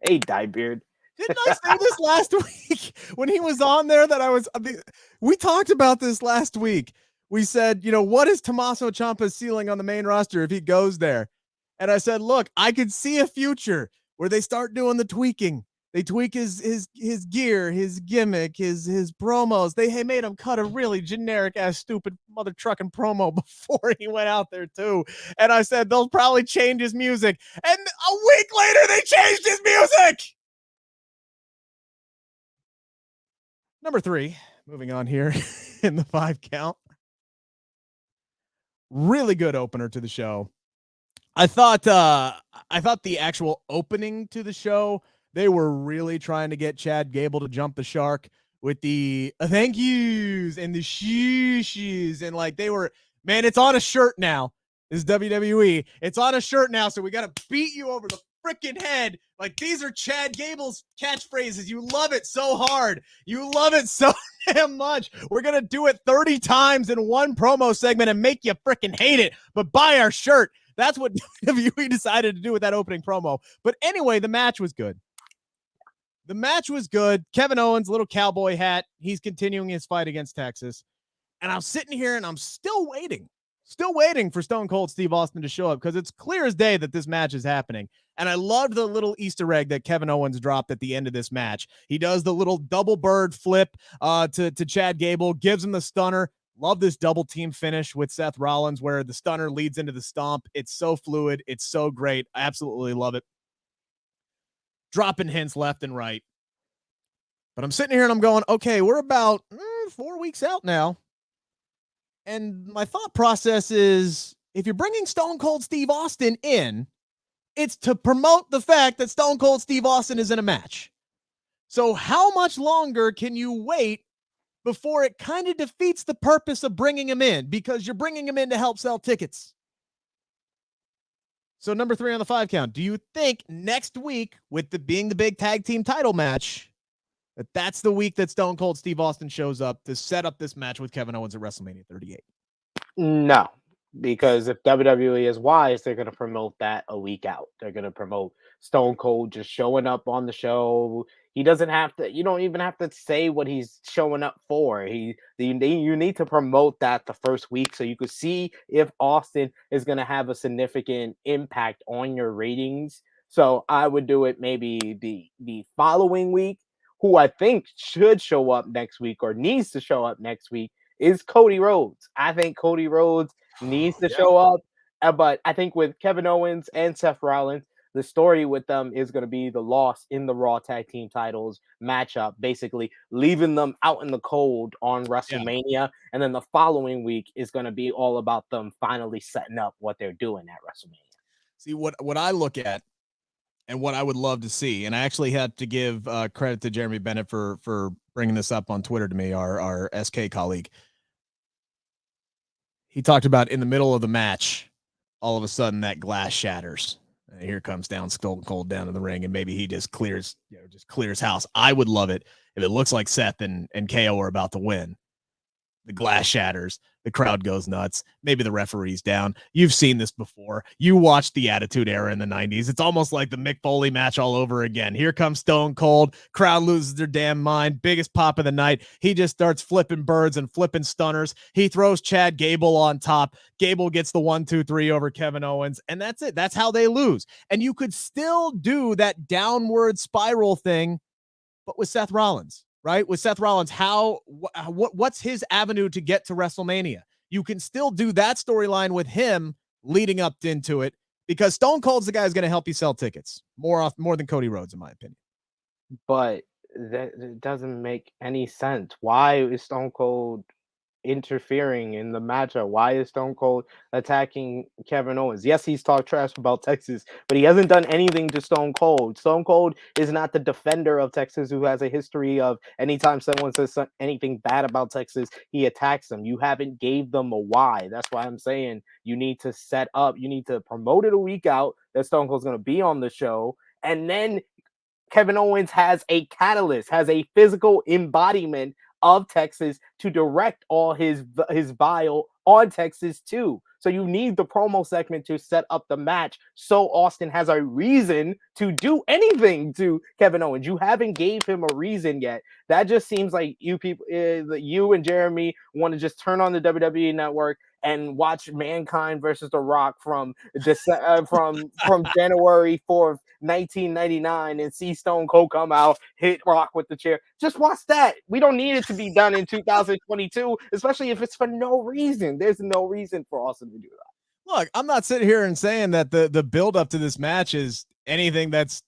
S3: Hey, Diebeard.
S2: Didn't I say this last week when he was on there we talked about this last week. We said, what is Tommaso Ciampa's ceiling on the main roster if he goes there? And I said, look, I could see a future where they start doing the tweaking. They tweak his gear, his gimmick, his promos. They made him cut a really generic ass stupid mother trucking promo before he went out there too. And I said they'll probably change his music. And a week later they changed his music. Number 3, moving on here in the 5 count. Really good opener to the show. I thought the actual opening to the show, they were really trying to get Chad Gable to jump the shark with the thank yous and the sheeshes. And like they were, man, it's on a shirt now. This is WWE. It's on a shirt now. So we got to beat you over the freaking head. Like these are Chad Gable's catchphrases. You love it so hard. You love it so damn much. We're going to do it 30 times in one promo segment and make you freaking hate it. But buy our shirt. That's what WWE decided to do with that opening promo. But anyway, the match was good. The match was good. Kevin Owens, little cowboy hat. He's continuing his fight against Texas. And I'm sitting here and I'm still waiting for Stone Cold Steve Austin to show up because it's clear as day that this match is happening. And I loved the little Easter egg that Kevin Owens dropped at the end of this match. He does the little double bird flip to Chad Gable, gives him the stunner. Love this double team finish with Seth Rollins where the stunner leads into the stomp. It's so fluid. It's so great. I absolutely love it. Dropping hints left and right. But I'm sitting here and I'm going, okay, we're about 4 weeks out now. And my thought process is if you're bringing Stone Cold Steve Austin in, it's to promote the fact that Stone Cold Steve Austin is in a match. So how much longer can you wait before it kind of defeats the purpose of bringing him in? Because you're bringing him in to help sell tickets. So number 3 on the 5 count, do you think next week with being the big tag team title match, that's the week that Stone Cold Steve Austin shows up to set up this match with Kevin Owens at WrestleMania 38?
S3: No, because if WWE is wise, they're going to promote that a week out. They're going to promote Stone Cold just showing up on the show. He doesn't have to, you don't even have to say what he's showing up for. You need to promote that the first week so you could see if Austin is going to have a significant impact on your ratings. So I would do it maybe the following week. Who I think should show up next week or needs to show up next week is Cody Rhodes. I think Cody Rhodes needs to show up. But I think with Kevin Owens and Seth Rollins, the story with them is going to be the loss in the Raw Tag Team titles matchup, basically leaving them out in the cold on WrestleMania. Yeah. And then the following week is going to be all about them finally setting up what they're doing at WrestleMania.
S2: See what I look at and what I would love to see, and I actually have to give credit to Jeremy Bennett for bringing this up on Twitter to me, our SK colleague. He talked about in the middle of the match, all of a sudden that glass shatters. And here comes down Stone Cold down in the ring, and maybe he just clears house. I would love it if it looks like Seth and KO are about to win. The glass shatters, the crowd goes nuts. Maybe the referee's down. You've seen this before. You watched the Attitude Era in the 90s. It's almost like the Mick Foley match all over again. Here comes Stone Cold. Crowd loses their damn mind. Biggest pop of the night. He just starts flipping birds and flipping stunners. He throws Chad Gable on top. Gable gets the 1-2-3 over Kevin Owens, and that's it. That's how they lose. And you could still do that downward spiral thing, but with Seth Rollins. Right? With Seth Rollins, what's his avenue to get to WrestleMania? You can still do that storyline with him leading up into it, because Stone Cold's the guy who's going to help you sell tickets more than Cody Rhodes, in my opinion.
S3: But that doesn't make any sense. Why is Stone Cold interfering in the matchup? Why is Stone Cold attacking Kevin Owens? Yes, he's talked trash about Texas, but he hasn't done anything to Stone Cold. Stone Cold is not the defender of Texas who has a history of anytime someone says anything bad about Texas, he attacks them. You haven't gave them a why. That's why I'm saying you need to set up, you need to promote it a week out that Stone Cold's going to be on the show, and then Kevin Owens has a catalyst, has a physical embodiment of Texas to direct all his bile on Texas too. So you need the promo segment to set up the match so Austin has a reason to do anything to Kevin Owens. You haven't gave him a reason yet. That just seems like you people, you and Jeremy want to just turn on the WWE Network and watch Mankind versus The Rock from January 4th, 1999, and see Stone Cold come out, hit Rock with the chair. Just watch that. We don't need it to be done in 2022, especially if it's for no reason. There's no reason for Austin to do that.
S2: Look, I'm not sitting here and saying that the build up to this match is anything that's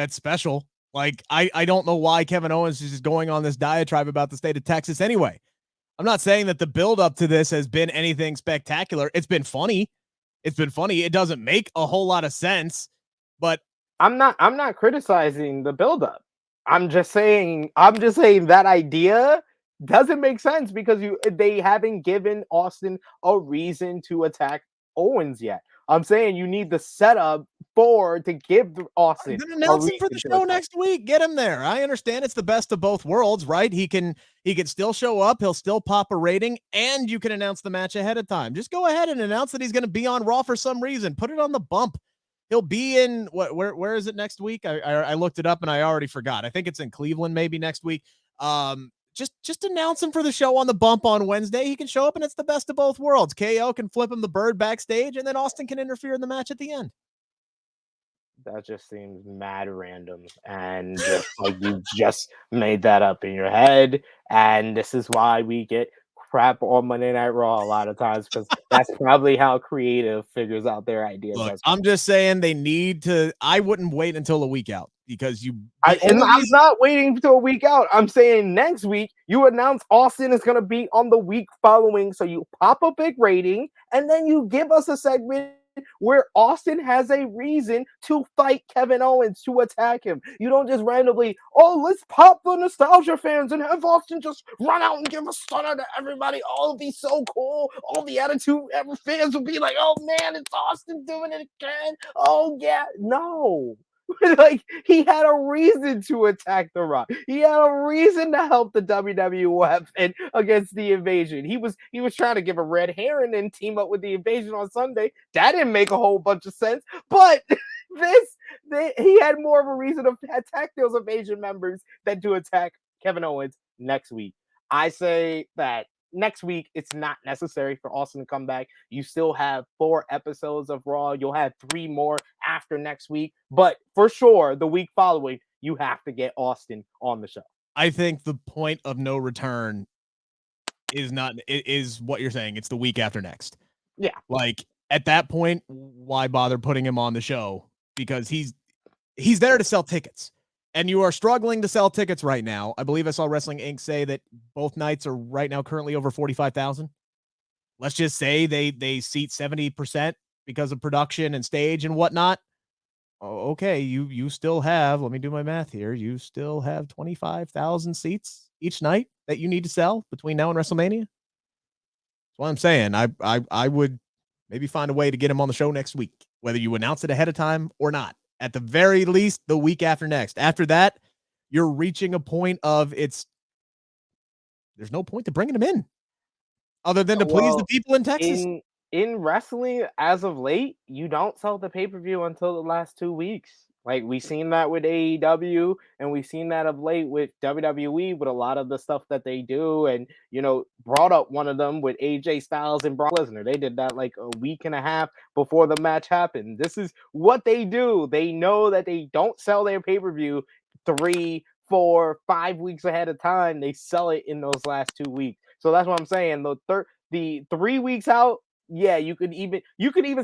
S2: special. Like, I don't know why Kevin Owens is just going on this diatribe about the state of Texas anyway. I'm not saying that the build up to this has been anything spectacular. It's been funny. It doesn't make a whole lot of sense, but
S3: I'm not criticizing the build up. I'm just saying that idea doesn't make sense because they haven't given Austin a reason to attack Owens yet. I'm saying you need the setup to give Austin.
S2: Then announce him for the show next week. Get him there. I understand it's the best of both worlds, right? He can still show up. He'll still pop a rating, and you can announce the match ahead of time. Just go ahead and announce that he's going to be on Raw for some reason. Put it on the bump. He'll be in where is it next week? I looked it up and I already forgot. I think it's in Cleveland maybe next week. Just announce him for the show on the bump on Wednesday. He can show up and it's the best of both worlds. KO can flip him the bird backstage, and then Austin can interfere in the match at the end.
S3: That just seems mad random, and just like you just made that up in your head, and this is why we get crap on Monday Night Raw a lot of times, because that's probably how creative figures out their ideas.
S2: Look, I'm just saying they need to. I wouldn't wait until a week out because
S3: I'm not waiting until a week out. I'm saying next week you announce Austin is going to be on the week following, so you pop a big rating, and then you give us a segment where Austin has a reason to fight Kevin Owens, to attack him. You don't just randomly, let's pop the nostalgia fans and have Austin just run out and give a stunner to everybody. It'll be so cool. All the Attitude Era fans will be like, oh man, it's Austin doing it again. Oh yeah. No. Like, he had a reason to attack The Rock. He had a reason to help the WWF and against the Invasion. He was trying to give a red herring and team up with the Invasion on Sunday. That didn't make a whole bunch of sense. But he had more of a reason to attack those Invasion members than to attack Kevin Owens next week. I say that next week, it's not necessary for Austin to come back. You still have 4 episodes of Raw. You'll have 3 more after next week. But for sure, the week following, you have to get Austin on the show.
S2: I think the point of no return is what you're saying. It's the week after next.
S3: Yeah.
S2: Like, at that point, why bother putting him on the show? Because he's there to sell tickets. And you are struggling to sell tickets right now. I believe I saw Wrestling Inc. say that both nights are right now currently over 45,000. Let's just say they seat 70%. because of production and stage and whatnot. Okay, you still have, let me do my math here. You still have 25,000 seats each night that you need to sell between now and WrestleMania. That's what I'm saying. I would maybe find a way to get him on the show next week, whether you announce it ahead of time or not. At the very least, the week after next. After that, you're reaching a point of there's no point to bringing him in other than to please the
S3: Well,
S2: people in Texas.
S3: in wrestling, as of late, you don't sell the pay-per-view until the last 2 weeks. Like, we've seen that with AEW, and we've seen that of late with WWE, with a lot of the stuff that they do, and, brought up one of them with AJ Styles and Brock Lesnar. They did that, like, a week and a half before the match happened. This is what they do. They know that they don't sell their pay-per-view 3, 4, 5 weeks ahead of time. They sell it in those last 2 weeks. So that's what I'm saying. The 3 weeks out, yeah, you could even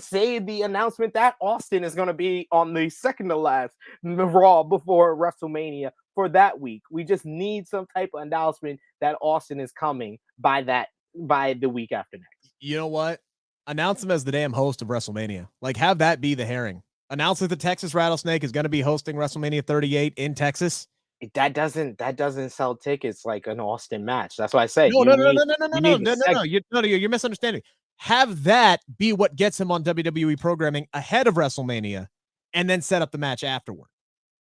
S3: say the announcement that Austin is going to be on the second to last Raw before WrestleMania for that week. We just need some type of announcement that Austin is coming by the week after next.
S2: You know what? Announce him as the damn host of WrestleMania. Like, have that be the herring. Announce that the Texas Rattlesnake is going to be hosting WrestleMania 38 in Texas.
S3: That doesn't sell tickets like an Austin match. That's why I said
S2: No. You're misunderstanding. Have that be what gets him on WWE programming ahead of WrestleMania, and then set up the match afterward.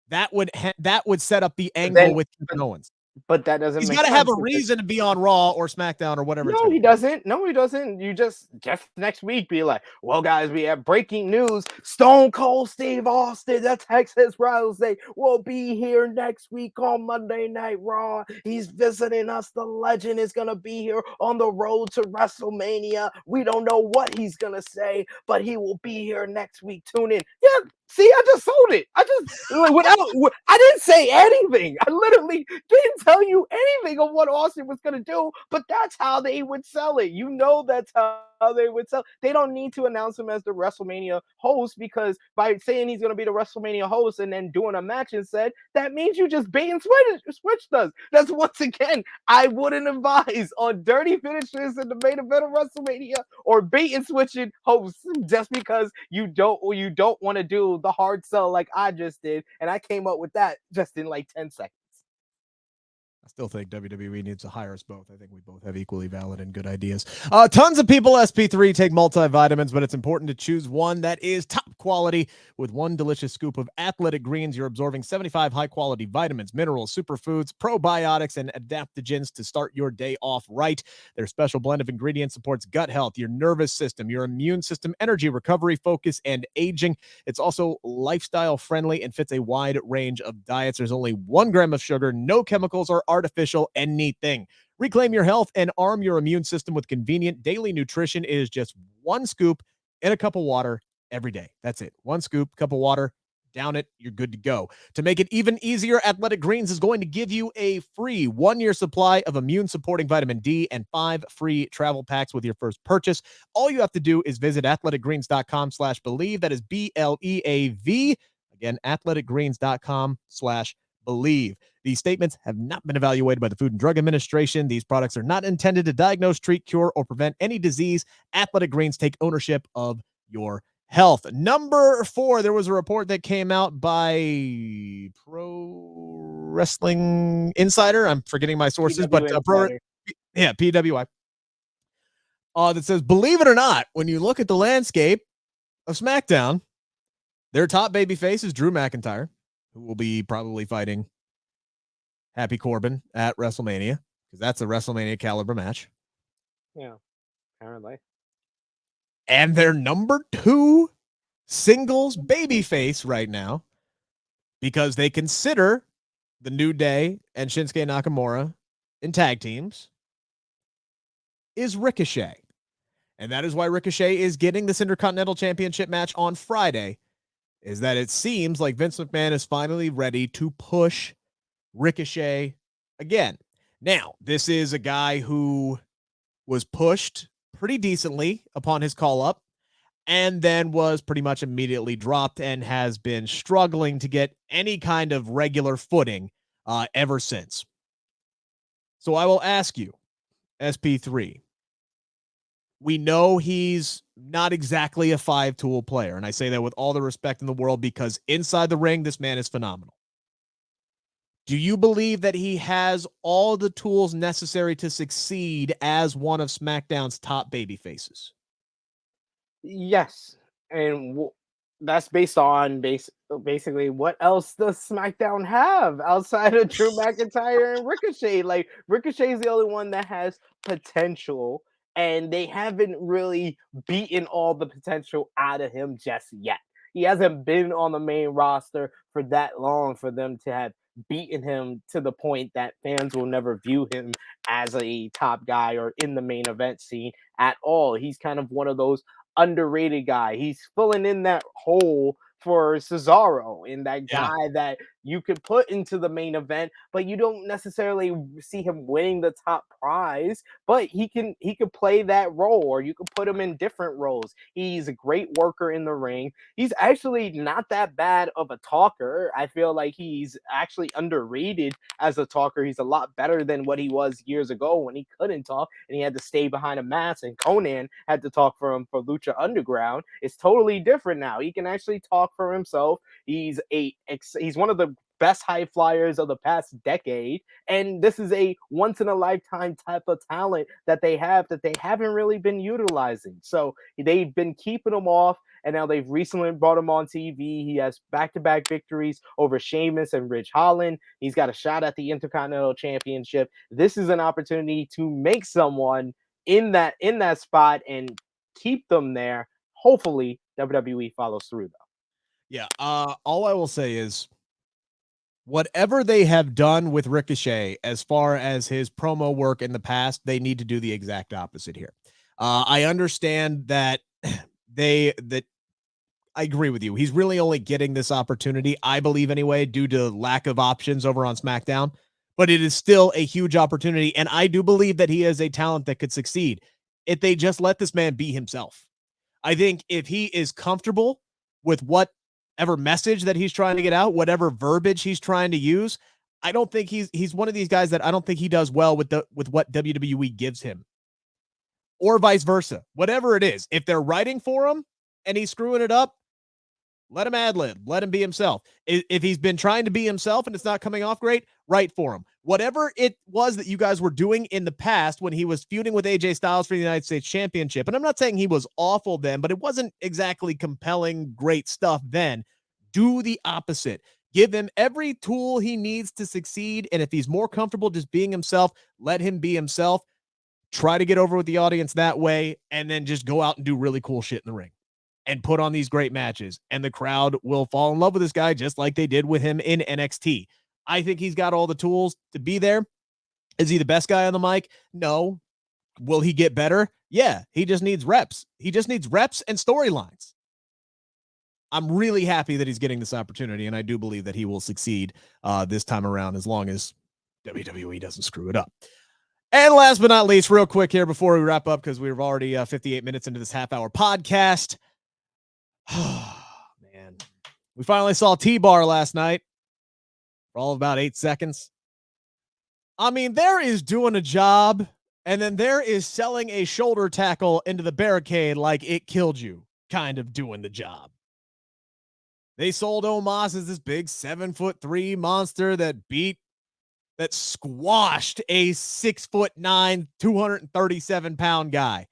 S2: That would set up the angle with Kevin Owens.
S3: But that doesn't.
S2: He's
S3: got
S2: to have a reason to be on Raw or SmackDown or whatever.
S3: No, he doesn't. No, he doesn't. You just next week be like, well, guys, we have breaking news. Stone Cold Steve Austin, the Texas Rattlesnake, will be here next week on Monday Night Raw. He's visiting us. The legend is going to be here on the road to WrestleMania. We don't know what he's going to say, but he will be here next week. Tune in. Yeah. See, I just sold it. I didn't say anything. I literally didn't tell you anything of what Austin was going to do, but that's how they would sell it. That's how they would sell. They don't need to announce him as the WrestleMania host, because by saying he's going to be the WrestleMania host and then doing a match instead, that means you just bait and switch us. That's, once again, I wouldn't advise on dirty finishes in the main event of WrestleMania or bait and switching hosts just because you don't want to do the hard sell like I just did, and I came up with that just in like 10 seconds.
S2: I still think WWE needs to hire us both. I think we both have equally valid and good ideas. Tons of people, SP3, take multivitamins, but it's important to choose one that is top quality. With one delicious scoop of Athletic Greens, you're absorbing 75 high-quality vitamins, minerals, superfoods, probiotics, and adaptogens to start your day off right. Their special blend of ingredients supports gut health, your nervous system, your immune system, energy, recovery, focus, and aging. It's also lifestyle-friendly and fits a wide range of diets. There's only 1 gram of sugar, no chemicals or artificial anything. Reclaim your health and arm your immune system with convenient daily nutrition. It is just 1 scoop in a cup of water every day. That's it. 1 scoop, cup of water, down it, you're good to go. To make it even easier, Athletic Greens is going to give you a free 1-year supply of immune-supporting vitamin D and 5 free travel packs with your first purchase. All you have to do is visit athleticgreens.com/Bleav. That is BLEAV. Again, athleticgreens.com/Bleav. These statements have not been evaluated by the Food and Drug Administration. These products are not intended to diagnose, treat, cure, or prevent any disease. Athletic Greens take ownership of your health. Number 4, there was a report that came out by Pro Wrestling Insider. I'm forgetting my sources, but PWI. That says, believe it or not, when you look at the landscape of SmackDown, their top babyface is Drew McIntyre, who will be probably fighting Happy Corbin at WrestleMania, because that's a WrestleMania caliber match.
S3: Yeah, apparently.
S2: And their number 2 singles babyface right now, because they consider the New Day and Shinsuke Nakamura in tag teams, is Ricochet. And that is why Ricochet is getting this Intercontinental Championship match on Friday, is that it seems like Vince McMahon is finally ready to push Ricochet again. Now, this is a guy who was pushed pretty decently upon his call up and then was pretty much immediately dropped and has been struggling to get any kind of regular footing ever since. So I will ask you, SP3, We know he's not exactly a 5-tool player, and I say that with all the respect in the world because inside the ring, this man is phenomenal. Do you believe that he has all the tools necessary to succeed as one of SmackDown's top baby faces?
S3: Yes, and that's based on basically what else does SmackDown have outside of Drew McIntyre and Ricochet? Like Ricochet is the only one that has potential, and they haven't really beaten all the potential out of him just yet. He hasn't been on the main roster for that long for them to have beaten him to the point that fans will never view him as a top guy or in the main event scene at all. He's kind of one of those underrated guy. He's filling in that hole for Cesaro and that
S2: Yeah.
S3: guy that you could put into the main event, but you don't necessarily see him winning the top prize. But he can play that role, or you could put him in different roles. He's a great worker in the ring. He's actually not that bad of a talker. I feel like he's actually underrated as a talker. He's a lot better than what he was years ago when he couldn't talk and he had to stay behind a mask and Conan had to talk for him for Lucha Underground. It's totally different now. He can actually talk for himself. He's one of the best high flyers of the past decade, and this is a once in a lifetime type of talent that they haven't really been utilizing. So they've been keeping him off, and now they've recently brought him on TV. He has back-to-back victories over Sheamus and Ridge Holland. He's got a shot at the Intercontinental Championship. This is an opportunity to make someone in that spot and keep them there. Hopefully, WWE follows through though.
S2: Yeah. All I will say is whatever they have done with Ricochet as far as his promo work in the past, they need to do the exact opposite here. I understand that I agree with you. He's really only getting this opportunity, I believe anyway, due to lack of options over on SmackDown. But it is still a huge opportunity, and I do believe that he is a talent that could succeed if they just let this man be himself. I think if he is comfortable with whatever message that he's trying to get out, whatever verbiage he's trying to use, I don't think he's one of these guys that I don't think he does well with what WWE gives him, or vice versa. Whatever it is, if they're writing for him and he's screwing it up, let him ad lib. Let him be himself. If he's been trying to be himself and it's not coming off great, write for him. Whatever it was that you guys were doing in the past when he was feuding with AJ Styles for the United States Championship, and I'm not saying he was awful then, but it wasn't exactly compelling, great stuff then. Do the opposite. Give him every tool he needs to succeed. And if he's more comfortable just being himself, let him be himself. Try to get over with the audience that way, and then just go out and do really cool shit in the ring and put on these great matches, and the crowd will fall in love with this guy just like they did with him in NXT. I think he's got all the tools to be there. Is he the best guy on the mic? No. Will he get better? Yeah. He just needs reps. He just needs reps and storylines. I'm really happy that he's getting this opportunity, and I do believe that he will succeed this time around as long as WWE doesn't screw it up. And last but not least, real quick here before we wrap up, because we're already 58 minutes into this half-hour podcast. Man, we finally saw T-Bar last night for all of about 8 seconds. I mean, there is doing a job, and then there is selling a shoulder tackle into the barricade like it killed you, kind of doing the job. They sold Omos as this big 7'3" monster that squashed a 6'9", 237-pound guy.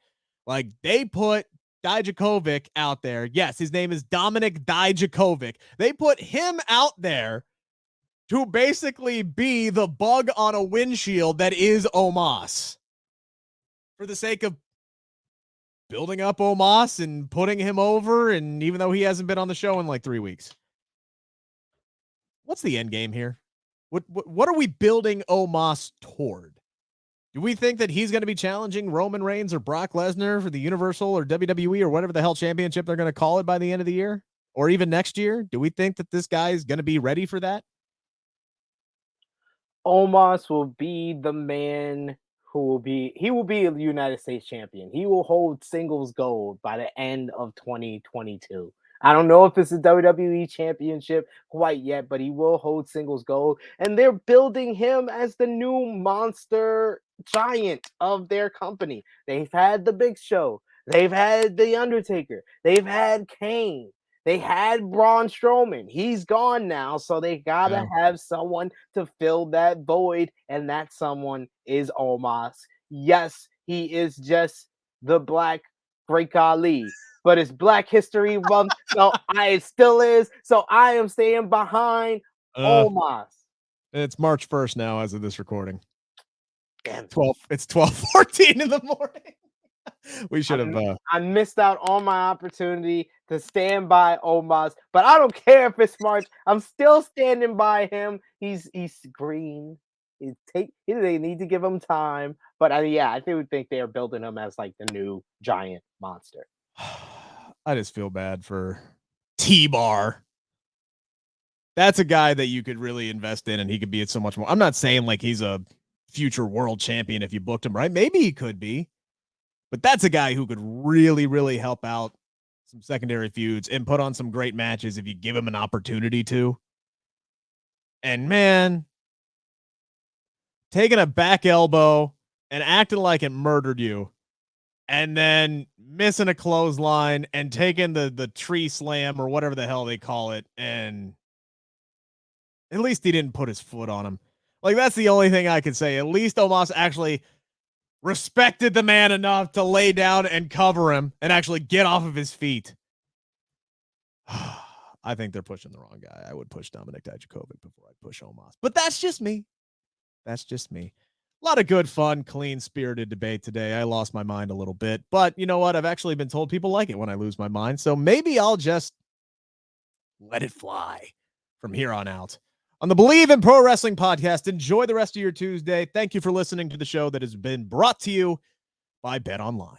S2: Like, they put Dijakovic out there. Yes, his name is Dominic Dijakovic. They put him out there to basically be the bug on a windshield that is Omos, for the sake of building up Omos and putting him over, and even though he hasn't been on the show in like 3 weeks. What's the end game here? What are we building Omos toward? Do we think that he's going to be challenging Roman Reigns or Brock Lesnar for the Universal or WWE or whatever the hell championship they're going to call it by the end of the year or even next year? Do we think that this guy is going to be ready for that?
S3: Omos will be the man who will be a United States champion. He will hold singles gold by the end of 2022. I don't know if it's a WWE championship quite yet, but he will hold singles gold. And they're building him as the new monster giant of their company. They've had the Big Show. They've had The Undertaker. They've had Kane. They had Braun Strowman. He's gone now, so they gotta have someone to fill that void, and that someone is Omos. Yes, he is just the Black Great Ali, but it's Black History Month, so it still is. So I am staying behind Omos.
S2: It's March 1st now, as of this recording.
S3: Damn.
S2: It's 12:14 in the morning. We should have.
S3: I missed out on my opportunity to stand by Omos, but I don't care if it's March. I'm still standing by him. He's green. They need to give him time, but I would think they are building him as like the new giant monster.
S2: I just feel bad for T-Bar. That's a guy that you could really invest in, and he could be at so much more. I'm not saying like he's a future world champion if you booked him right. Maybe he could be, but that's a guy who could really, really help out some secondary feuds and put on some great matches if you give him an opportunity to. And man, taking a back elbow and acting like it murdered you, and then missing a clothesline and taking the tree slam or whatever the hell they call it, and at least he didn't put his foot on him. Like, that's the only thing I can say. At least Omos actually respected the man enough to lay down and cover him and actually get off of his feet. I think they're pushing the wrong guy. I would push Dominik Dijakovic before I'd push Omos. But that's just me. That's just me. A lot of good, fun, clean-spirited debate today. I lost my mind a little bit. But you know what? I've actually been told people like it when I lose my mind. So maybe I'll just let it fly from here on out. On the Bleav in Pro Wrestling podcast, enjoy the rest of your Tuesday. Thank you for listening to the show that has been brought to you by BetOnline.